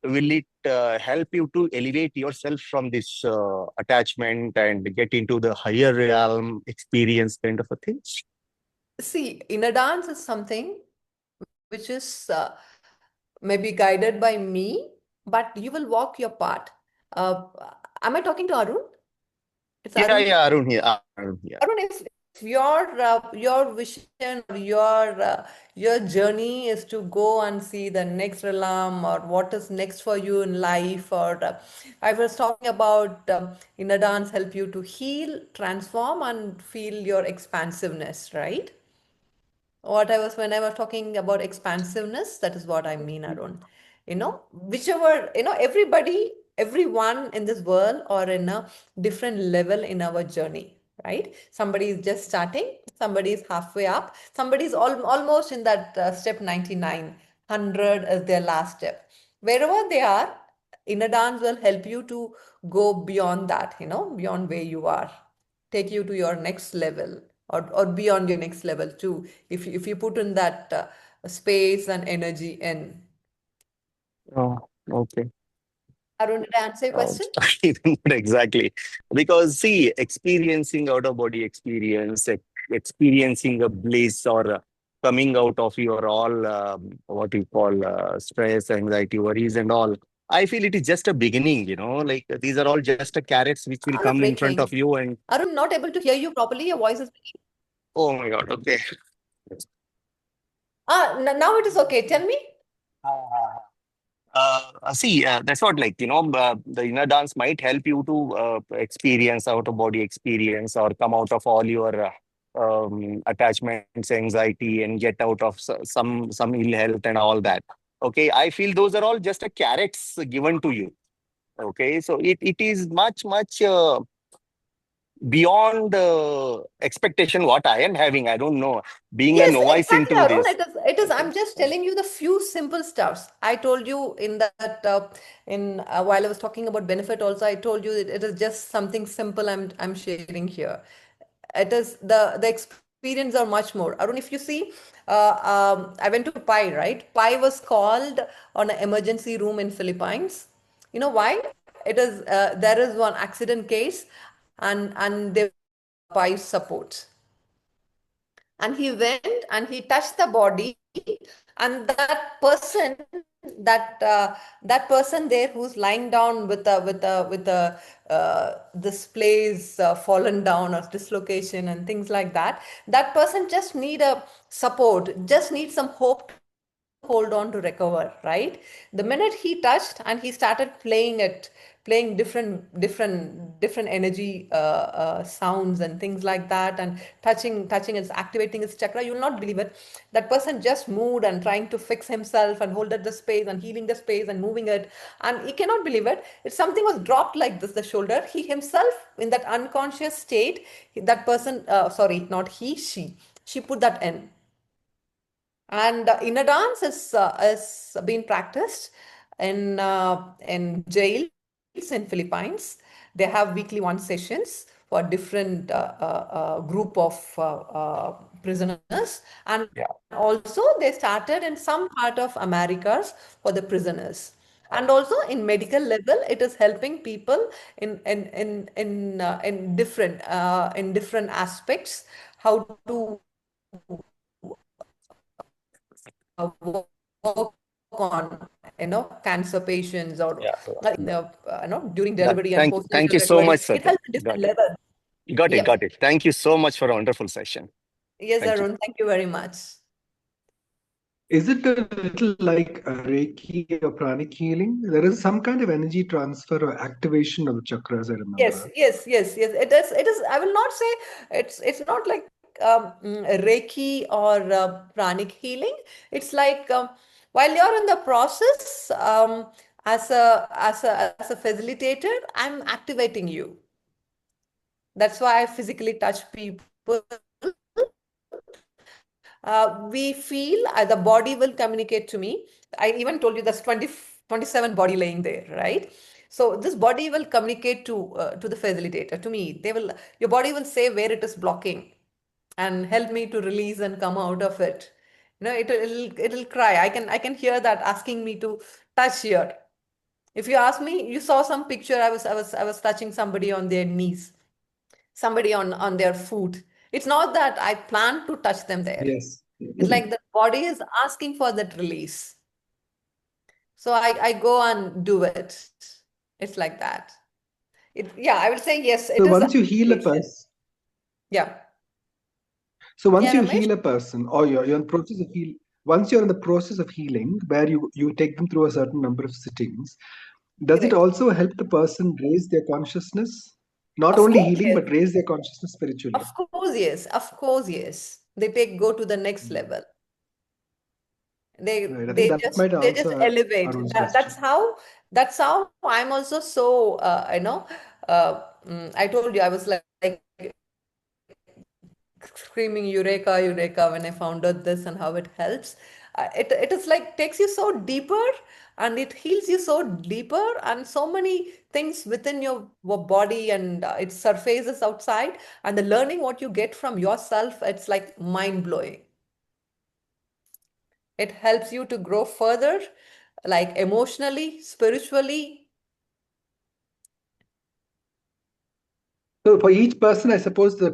will it help you to elevate yourself from this attachment and get into the higher realm experience kind of a thing? See, inner dance is something which is maybe guided by me, but you will walk your path. Uh, am I talking to Arun? It's Yeah, Arun. yeah, Arun here. Arun here. Arun, if your vision or your journey is to go and see the next realm or what is next for you in life, or I was talking about inner dance help you to heal, transform, and feel your expansiveness, right? What I was when I was talking about expansiveness, that is what I mean, Arun. Whichever, everybody, everyone in this world or in a different level in our journey, right? Somebody is just starting, somebody is halfway up, somebody is almost in that step 99, 100 is their last step. Wherever they are, inner dance will help you to go beyond that, beyond where you are, take you to your next level, or beyond your next level too, if you put in that space and energy in. Oh, okay. Arun, did I answer your question? Not exactly. Because, see, experiencing out of body experience, experiencing a bliss, or coming out of your all what you call stress, anxiety, worries, and all. I feel it is just a beginning, like these are all just a carrots which will You're come in front of breaking. you. And Arun, not able to hear you properly, your voice is breaking. oh my God, okay. Now it is okay, tell me. See, that's what, like, the inner dance might help you to experience out of body experience or come out of all your attachments, anxiety, and get out of some ill health and all that. Okay, I feel those are all just a carrots given to you. Okay, so it is much beyond expectation what I am having. I don't know, being a Yes, novice exactly, into Arun. this. It is. Okay. I'm just telling you the few simple stuffs. I told you in that in while I was talking about benefit also, I told you that it is just something simple I'm sharing here. It is the experience are much more. Arun, if you see, I went to Pi, right? Pi was called on an emergency room in Philippines. You know why? It is there is one accident case, and they Pi support, and he went and he touched the body, and that person there who's lying down with a this place fallen down or dislocation and things like that, that person just need a support, just need some hope to hold on to recover, right? The minute he touched and he started playing different energy sounds and things like that, and touching is activating his chakra. You'll not believe it, that person just moved and trying to fix himself and hold at the space and healing the space and moving it, and he cannot believe it. It's something was dropped like this, the shoulder. He himself in that unconscious state, that person, sorry, not he, she put that in. And inner dance is being practiced in jails in Philippines. They have weekly one sessions for different group of prisoners, and also Yeah. they started in some part of Americas for the prisoners. And also in medical level, it is helping people in different aspects, how to work on cancer patients, or Yeah. during delivery and That, postnatal thank you recovery. so much, It helps Satya. in different Got it. levels. Got it. Yep. Got it. Thank you so much for a wonderful session. Yes, Thank you. Arun, thank you very much. Is it a little like a Reiki or pranic healing? There is some kind of energy transfer or activation of the chakras, I Yes, remember. yes, yes, yes. It is. It is. I will not say it's not like Reiki or pranic healing. It's like while you're in the process, as a facilitator, I'm activating you. That's why I physically touch people. We feel the body will communicate to me. I even told you there's 27 body laying there, right? So this body will communicate to the facilitator, to me. Your body will say where it is blocking and help me to release and come out of it. It'll cry. I can hear that asking me to touch here. If you ask me, you saw some picture, I was touching somebody on their knees, somebody on their foot. It's not that I plan to touch them there. Yes. It's like the body is asking for that release. So I go and do it. It's like that. Yeah, I would say yes, it So is once you heal a activation. person, Yeah. so once Yeah, you Ramesh? heal a person, or you're in the process of heal, once you're in the process of healing, where you take them through a certain number of sittings, does it Correct. also help the person raise their consciousness? Not Of only course, healing, yes. but raise their consciousness spiritually. Of course, yes. Of course, yes. They go to the next level. They Right. I think they that just might they just answer elevate. Arun's That, question. that's how I'm also so I told you I was like screaming eureka eureka when I found out this and how it helps. It is like takes you so deeper and it heals you so deeper and so many things within your body and it surfaces outside and the learning what you get from yourself, it's like mind blowing. It helps you to grow further, like emotionally, spiritually. So for each person, I suppose the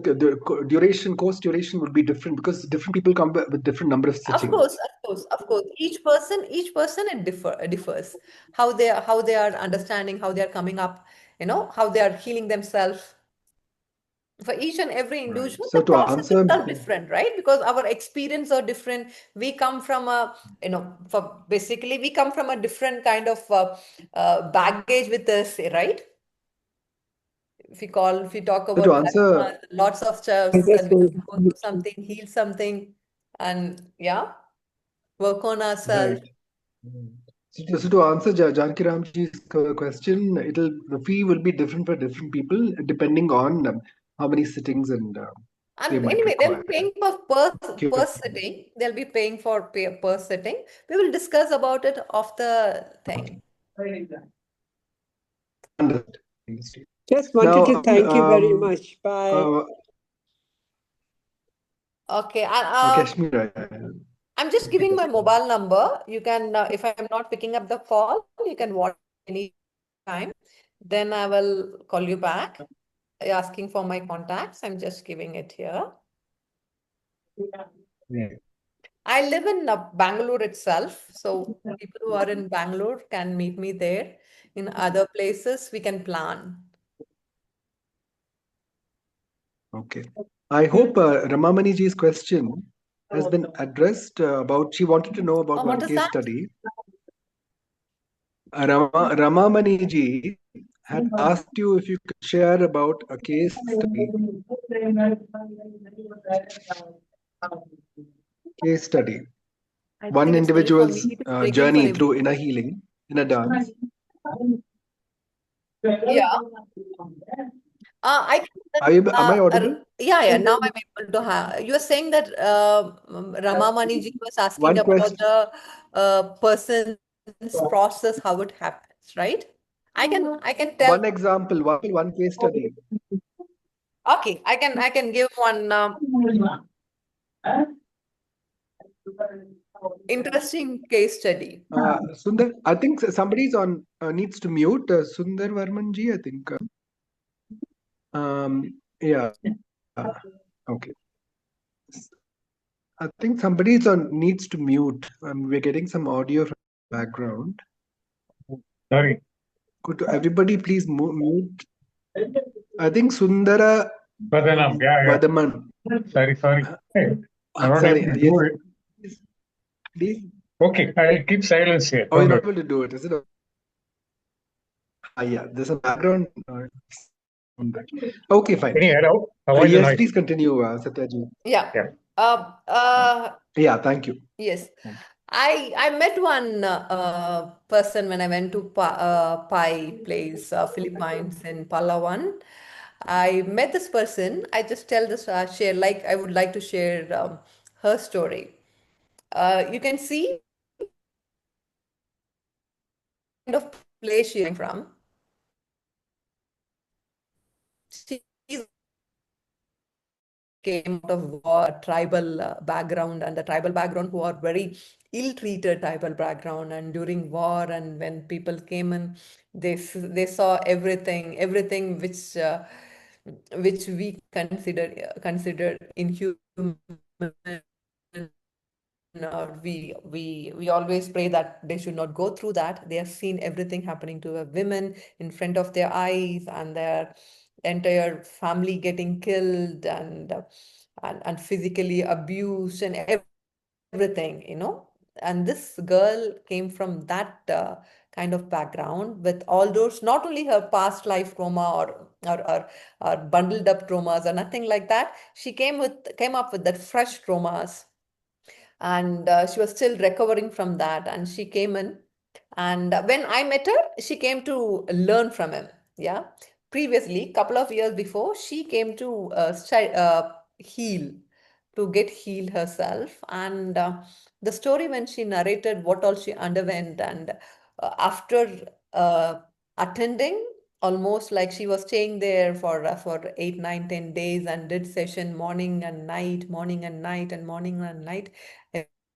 duration, course duration would be different because different people come with different number of Of sittings. course, of course, of course. Each person, it differs. How they are understanding, how they are coming up, how they are healing themselves. For each and every Right. individual, So the to processes answer, are different, right? Because our experience are different. We come from for basically we come from a different kind of baggage with us, right? If we talk so to about answer, karma, lots of stuff, and we have to go through something, heal something, and yeah, work on ourselves. right. So to answer Janki Ramji's question, the fee will be different for different people depending on how many sittings and they And might anyway, they'll require. be paying for per sitting. They'll be paying for per sitting. We will discuss about it off the thing. Understood. Just wanted to thank you very much. Bye. Okay, Kashmir, I'm just giving my mobile number. You can, if I'm not picking up the call, you can watch any time. Then I will call you back, asking for my contacts. I'm just giving it here. yeah. I live in Bangalore itself, so people who are in Bangalore can meet me there. In other places, we can plan. Okay. I hope Ramamaniji's question has been addressed about, she wanted to know about Oh, one what is case that? study. Ramamaniji had asked you if you could share about a case study. Case study. I One think it's only for me. individual's It is breaking for journey everyone. through inner healing in a dance. Yeah. I Am I audible? yeah. Now I'm able to have. You are saying that Ramamani ji was asking One about question. the person's process, how it happens, right? I can tell. One example, one case study. Okay, I can give one interesting case study. Sundar, I think somebody's on needs to mute. Sundar Varmanji, I think. Yeah. Okay. I think somebody's on needs to mute. We're getting some audio from the background. Sorry. Could everybody please mute? I think Sundara Vadanam. Yeah. Vadaman. Sorry. I'm not Sorry. able to Yes. do it. Please. Okay, I'll keep silence here. Oh, you're Don't not worry. able to do it, is it? Yeah, there's a background. Okay, fine. Can you head out? Avoid the Yes, noise. please continue, Satyaji. Yeah. Yeah. Uh, Yeah, thank you. yes. Thank you. I met one person when I went to Pai place, Philippines in Palawan. I met this person. I just tell this share like I would like to share her story. You can see kind of place she's coming from. She's came out of war, tribal background, and the tribal background who are very ill-treated tribal background. And during war, and when people came in, they saw everything which we consider inhuman. We always pray that they should not go through that. They have seen everything happening to a women in front of their eyes, and their entire family getting killed, and physically abused, and everything, and this girl came from that kind of background, with all those, not only her past life trauma, or bundled up traumas, or nothing like that. She came up with that fresh traumas, and she was still recovering from that, and she came in. And when I met her, she came to learn from him. Yeah, previously, couple of years before, she came to heal, to get healed herself. And the story, when she narrated what all she underwent, and after uh, attending, almost like she was staying there for 8, 9, 10 days, and did session morning and night, morning and night, and morning and night,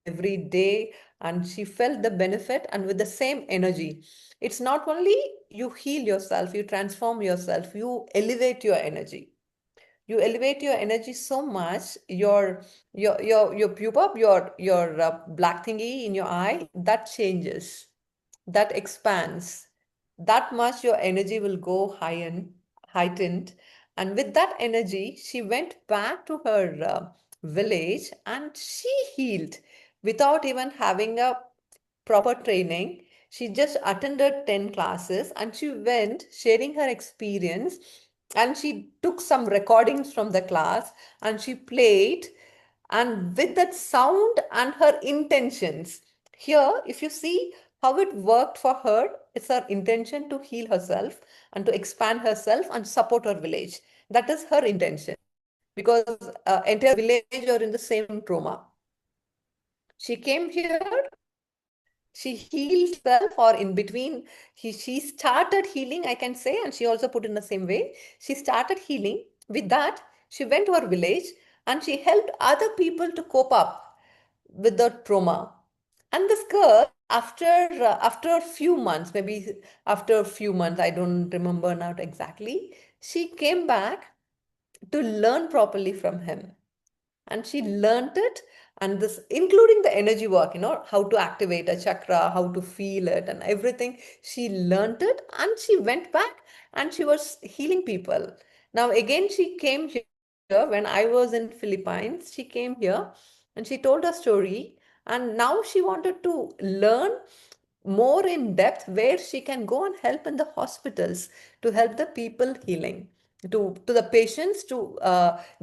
every day. And she felt the benefit, and with the same energy. It's not only you heal yourself, you transform yourself, you elevate your energy. You elevate your energy so much, your pupil, your black thingy in your eye, that changes, that expands. That much your energy will go heightened. And with that energy, she went back to her village, and she healed without even having a proper training. She just attended 10 classes, and she went sharing her experience, and she took some recordings from the class, and she played, and with that sound and her intentions. Here, if you see how it worked for her, it's her intention to heal herself, and to expand herself, and support her village. That is her intention, because entire village are in the same trauma. She came here, she healed herself, or in between, she started healing, I can say, and she also put in the same way. She started healing. With that, she went to her village, and she helped other people to cope up with the trauma. And this girl, after a few months, maybe after a few months, I don't remember now exactly, she came back to learn properly from him, and she learned it. And this, including the energy work, how to activate a chakra, how to feel it, and everything. She learned it, and she went back, and she was healing people. Now again, she came here when I was in Philippines. She came here, and she told her story, and now she wanted to learn more in depth, where she can go and help in the hospitals, to help the people healing, to the patients, to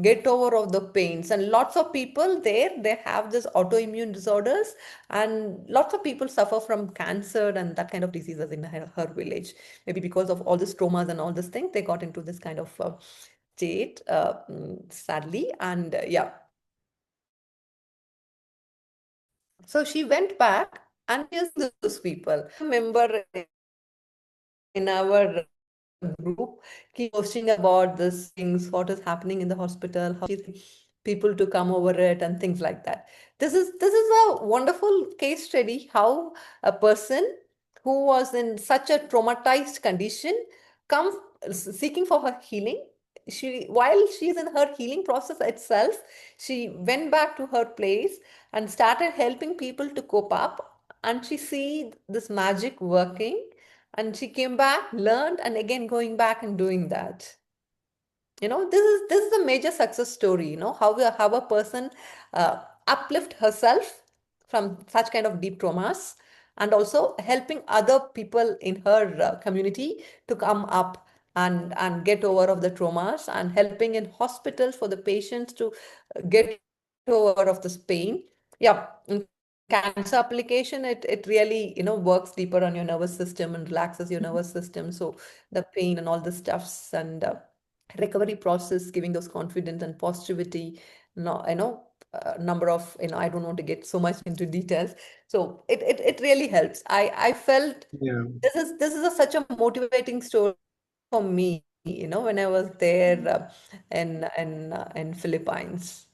get over of the pains. And lots of people there, they have this autoimmune disorders, and lots of people suffer from cancer and that kind of diseases in her village. Maybe because of all this traumas and all this thing, they got into this kind of state, sadly. And yeah, so she went back, and here's those people. Remember, in our group, keep posting about these things, what is happening in the hospital, how people to come over it, and things like that. This is a wonderful case study, how a person who was in such a traumatized condition come seeking for her healing. While she's in her healing process itself, she went back to her place and started helping people to cope up, and she see this magic working, and she came back, learned, and again going back and doing that. This is a major success story. How a person uplift herself from such kind of deep traumas, and also helping other people in her community to come up and get over of the traumas, and helping in hospitals for the patients to get over of this pain. Yeah, in cancer application, it really, works deeper on your nervous system and relaxes your nervous system. So the pain and all the stuffs and recovery process, giving those confidence and positivity, no, number of, I don't want to get so much into details. So it really helps. I felt Yeah. this is such a motivating story for me, when I was there in Philippines.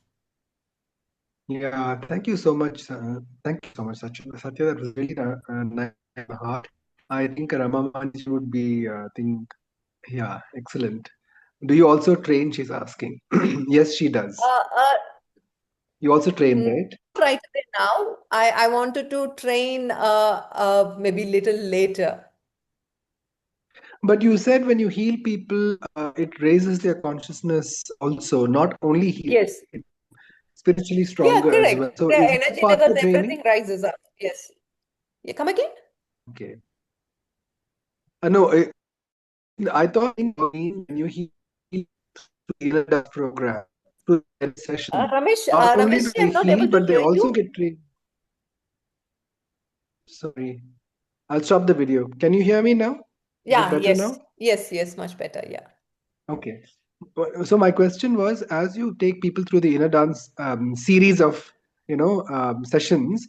Yeah, thank you so much. Thank you so much, Satya. That was really nice and heart. I think Ramamani would be, yeah, excellent. Do you also train? She's asking. Yes, she does. Uh, uh, You also train, not right? right away now. I wanted to train maybe little later. But you said when you heal people, it raises their consciousness also, not only heal, Yes. spiritually Yeah, stronger as well. correct. So The is that energy part of levels, the training? everything rises up. Yes. Yeah, come again? Okay. No, I thought when you heal through the inner dance program, through the session, not only do Ramesh, they I'm not heal, able to but they hear also you. get trained. Sorry, I'll stop the video. Can you hear me now? Is it Yeah, better now? yes, much better. Yeah. Okay. So my question was, as you take people through the inner dance series of, sessions,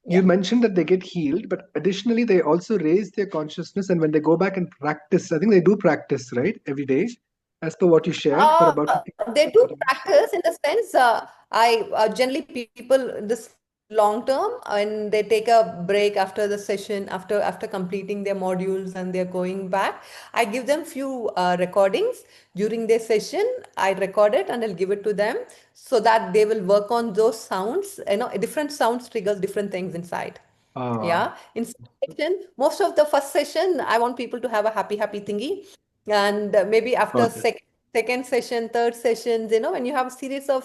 you Yeah. mentioned that they get healed, but additionally they also raise their consciousness, and when they go back and practice, I think they do practice, right, every day, as per what you shared for about 50. They do practice in the sense, I generally people this long term, and they take a break after the session, after completing their modules, and they're going back. I give them few recordings during their session. I record it and I'll give it to them so that they will work on those sounds. Different sounds triggers different things inside. Yeah, in session, most of the first session, I want people to have a happy thingy, and maybe after Got it. second session, third sessions, when you have a series of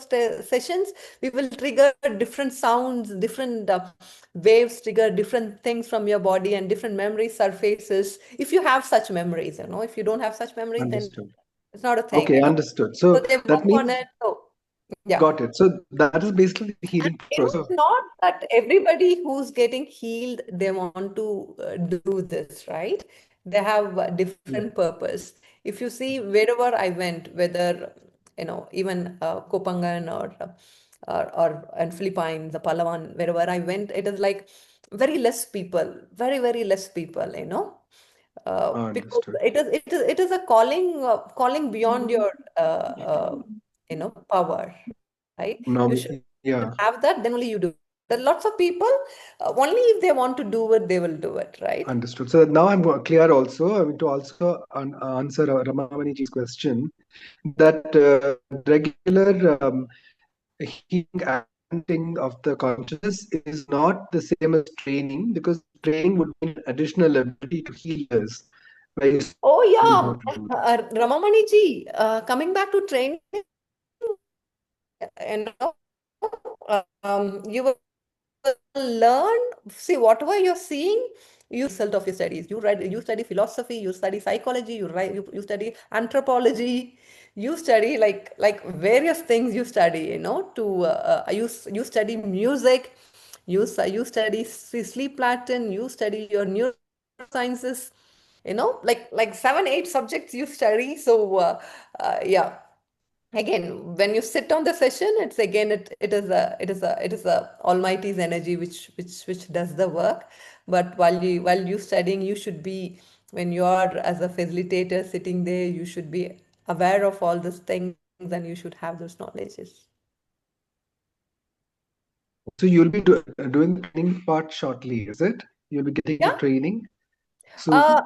sessions, we will trigger different sounds, different waves, trigger different things from your body, and different memory surfaces. If you have such memories, if you don't have such memories, then Understood. it's not a thing, Okay, understood. So So they that work on means, it. So yeah. got it. So that is basically the healing process. It's not that everybody who's getting healed, they want to do this, right? They have a Yeah, different purpose. If you see wherever I went, whether, even Kopangan or and Philippines, the Palawan, wherever I went, it is like very less people, very less people, because understood. it is a calling beyond your power, right? You Normal, should yeah, have that, then only you do it. There are lots of people, only if they want to do it, they will do it, right? understood. So now I'm clear also. I mean, to also answer Ramamaniji's question, that regular healing and planting of the consciousness is not the same as training, because training would mean additional ability to heal others, where you Oh learn how to do that. yeah, Ramamani ji, coming back to training, you will learn, see whatever you're seeing, you result of your studies. You study philosophy, you study psychology, you study anthropology, you study like various things you study, to you study music, you study sleep pattern, you study your neurosciences, like 7 8 subjects you study. So yeah, again, when you sit on the session, it's again it is a almighty's energy which does the work. But while you studying, you should be, when you are as a facilitator sitting there, you should be aware of all these things, and you should have those knowledges. So you'll be doing the training part shortly, is it? You'll be getting the Yeah. training. So, uh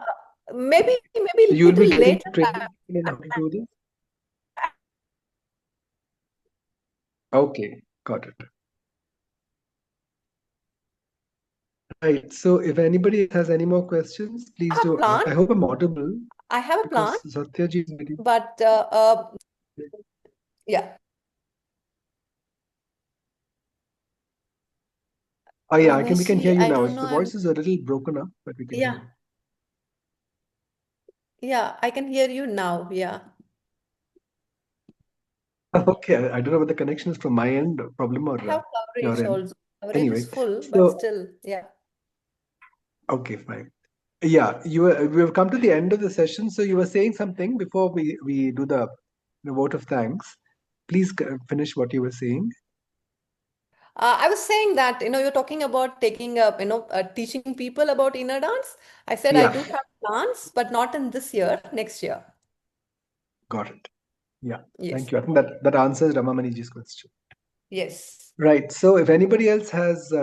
maybe so you'll be little getting later. training in how to do this? Okay, got it. Right. So if anybody has any more questions, please I have a do ask. plan. I hope I'm audible, I have a plan, because Satyaji is very. but yeah. Oh yeah, we can hear Rameshi, you I now. don't know. The voice is a little broken up, but we can hear Yeah, you. yeah, I can hear you now. Yeah. Okay, I don't know whether the connection is from my end problem or I have your coverage end. also. Our rate is Anyways, full, but so still, yeah. okay, fine. Yeah, we have come to the end of the session. So you were saying something before we do the vote of thanks. Please finish what you were saying. I was saying that, you're talking about taking up, teaching people about inner dance. I said I do Yeah, have plans, but not in this year, next year. got it. Yeah, Yes. thank you. I think that answers Ramamaniji's question. Yes. Right. So if anybody else has,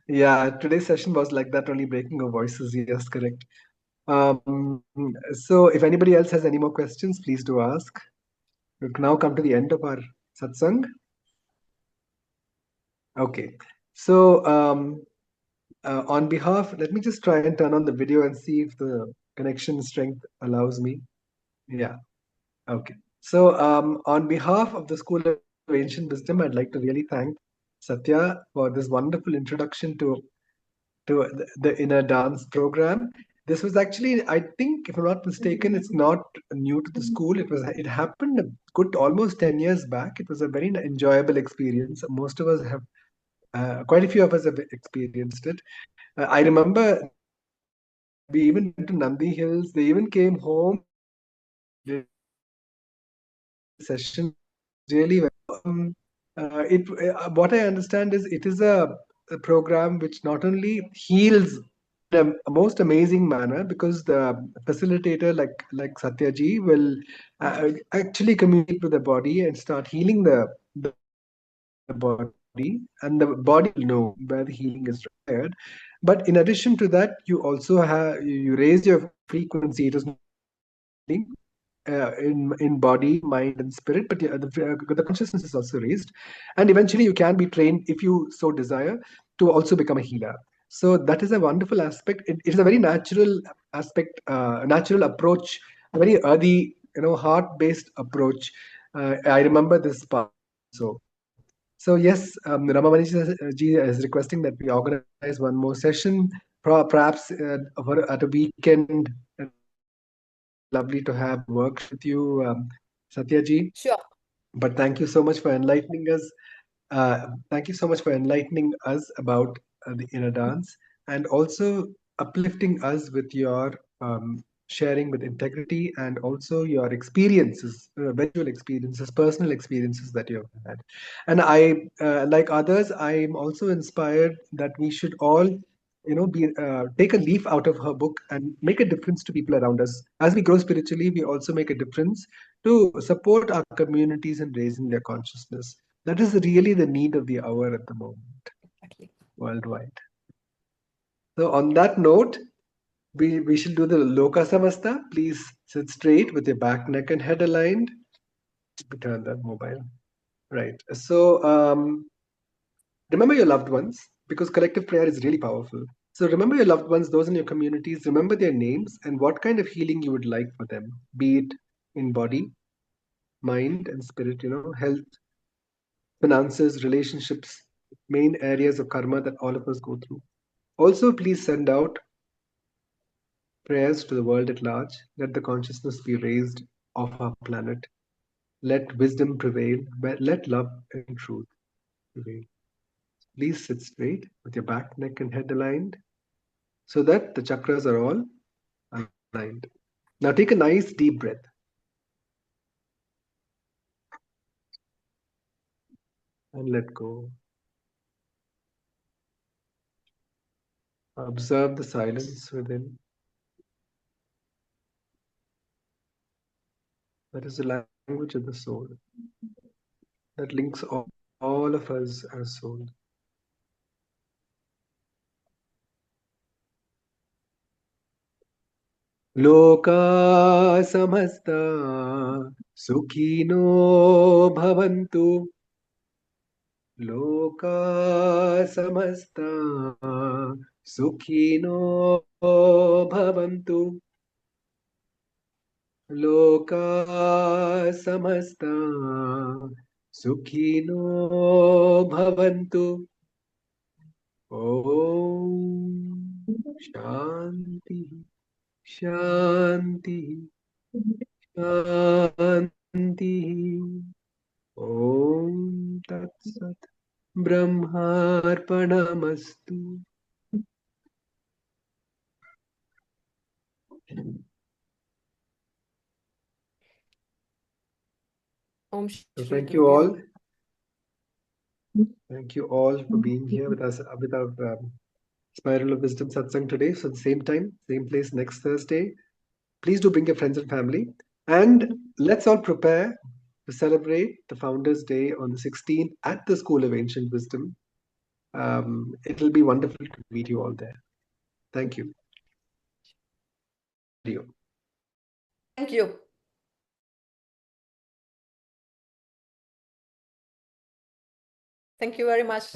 yeah, today's session was like that, only breaking of voices. Yes, correct. So if anybody else has any more questions, please do ask. We've now come to the end of our satsang. Okay. So on behalf, let me just try and turn on the video and see if the connection strength allows me. Yeah. Okay. So on behalf of the School of Ancient Wisdom, I'd like to really thank Satya for this wonderful introduction to the inner dance program. This was actually, I think, if I'm not mistaken, it's not new to the school. It happened a good almost 10 years back. It was a very enjoyable experience. Most of us have, quite a few of us have experienced it. I remember that we even went to Nandi Hills. They even came home and did a session with us. It was really well. What I understand is it is a program which not only heals in a most amazing manner, because the facilitator like Satyaji will actually communicate with the body and start healing the body, and the body will know where the healing is required. But in addition to that, you also have you raise your frequency. It is not only healing in body, mind, and spirit, but the consciousness is also raised, and eventually you can be trained, if you so desire, to also become a healer. So that is a wonderful aspect. It is a very natural aspect, natural approach, a very earthy, heart-based approach. I remember this part also. So yes, Ramamaniji ji is requesting that we organize one more session, perhaps at a weekend. It will be lovely to have a workshop with you, Satya ji. Sure. But thank you so much for enlightening us. Thank you so much for enlightening us about the inner dance, and also uplifting us with your sharing with integrity, and also your experiences, visual experiences, personal experiences that you have had. And I, like others, I am also inspired that we should all, be take a leaf out of her book and make a difference to people around us. As we grow spiritually, we also make a difference to support our communities in raising their consciousness. That is really the need of the hour at the moment, Exactly. worldwide. So on that note, we should do the Loka Samasta. Please sit straight with your back, neck, and head aligned. We turn that mobile. Right. So remember your loved ones, because collective prayer is really powerful. So remember your loved ones, those in your communities, remember their names and what kind of healing you would like for them, be it in body, mind, and spirit, health, finances, relationships, main areas of karma that all of us go through. Also, please send out prayers to the world at large. Let the consciousness be raised off our planet. Let wisdom prevail. Let love and truth prevail. Please sit straight with your back, neck, and head aligned so that the chakras are all aligned. Now take a nice deep breath. And let go. Observe the silence within. That is the language of the soul that links all of us as soul. Loka samasta sukhino bhavantu. Loka samasta sukhino bhavantu. Loka samasta sukhino bhavantu. Om Shanti Shanti Shanti. Om Tat Sat. Brahmarpanamastu. Om So Shri thank you Gurubhyo. all. Thank you all for being here with us with our Spiral of Wisdom Satsang today. So the same time, same place next Thursday. Please do bring your friends and family. And let's all prepare to celebrate the Founders Day on the 16th at the School of Ancient Wisdom. It'll be wonderful to meet you all there. Thank you. Thank you. Thank you very much.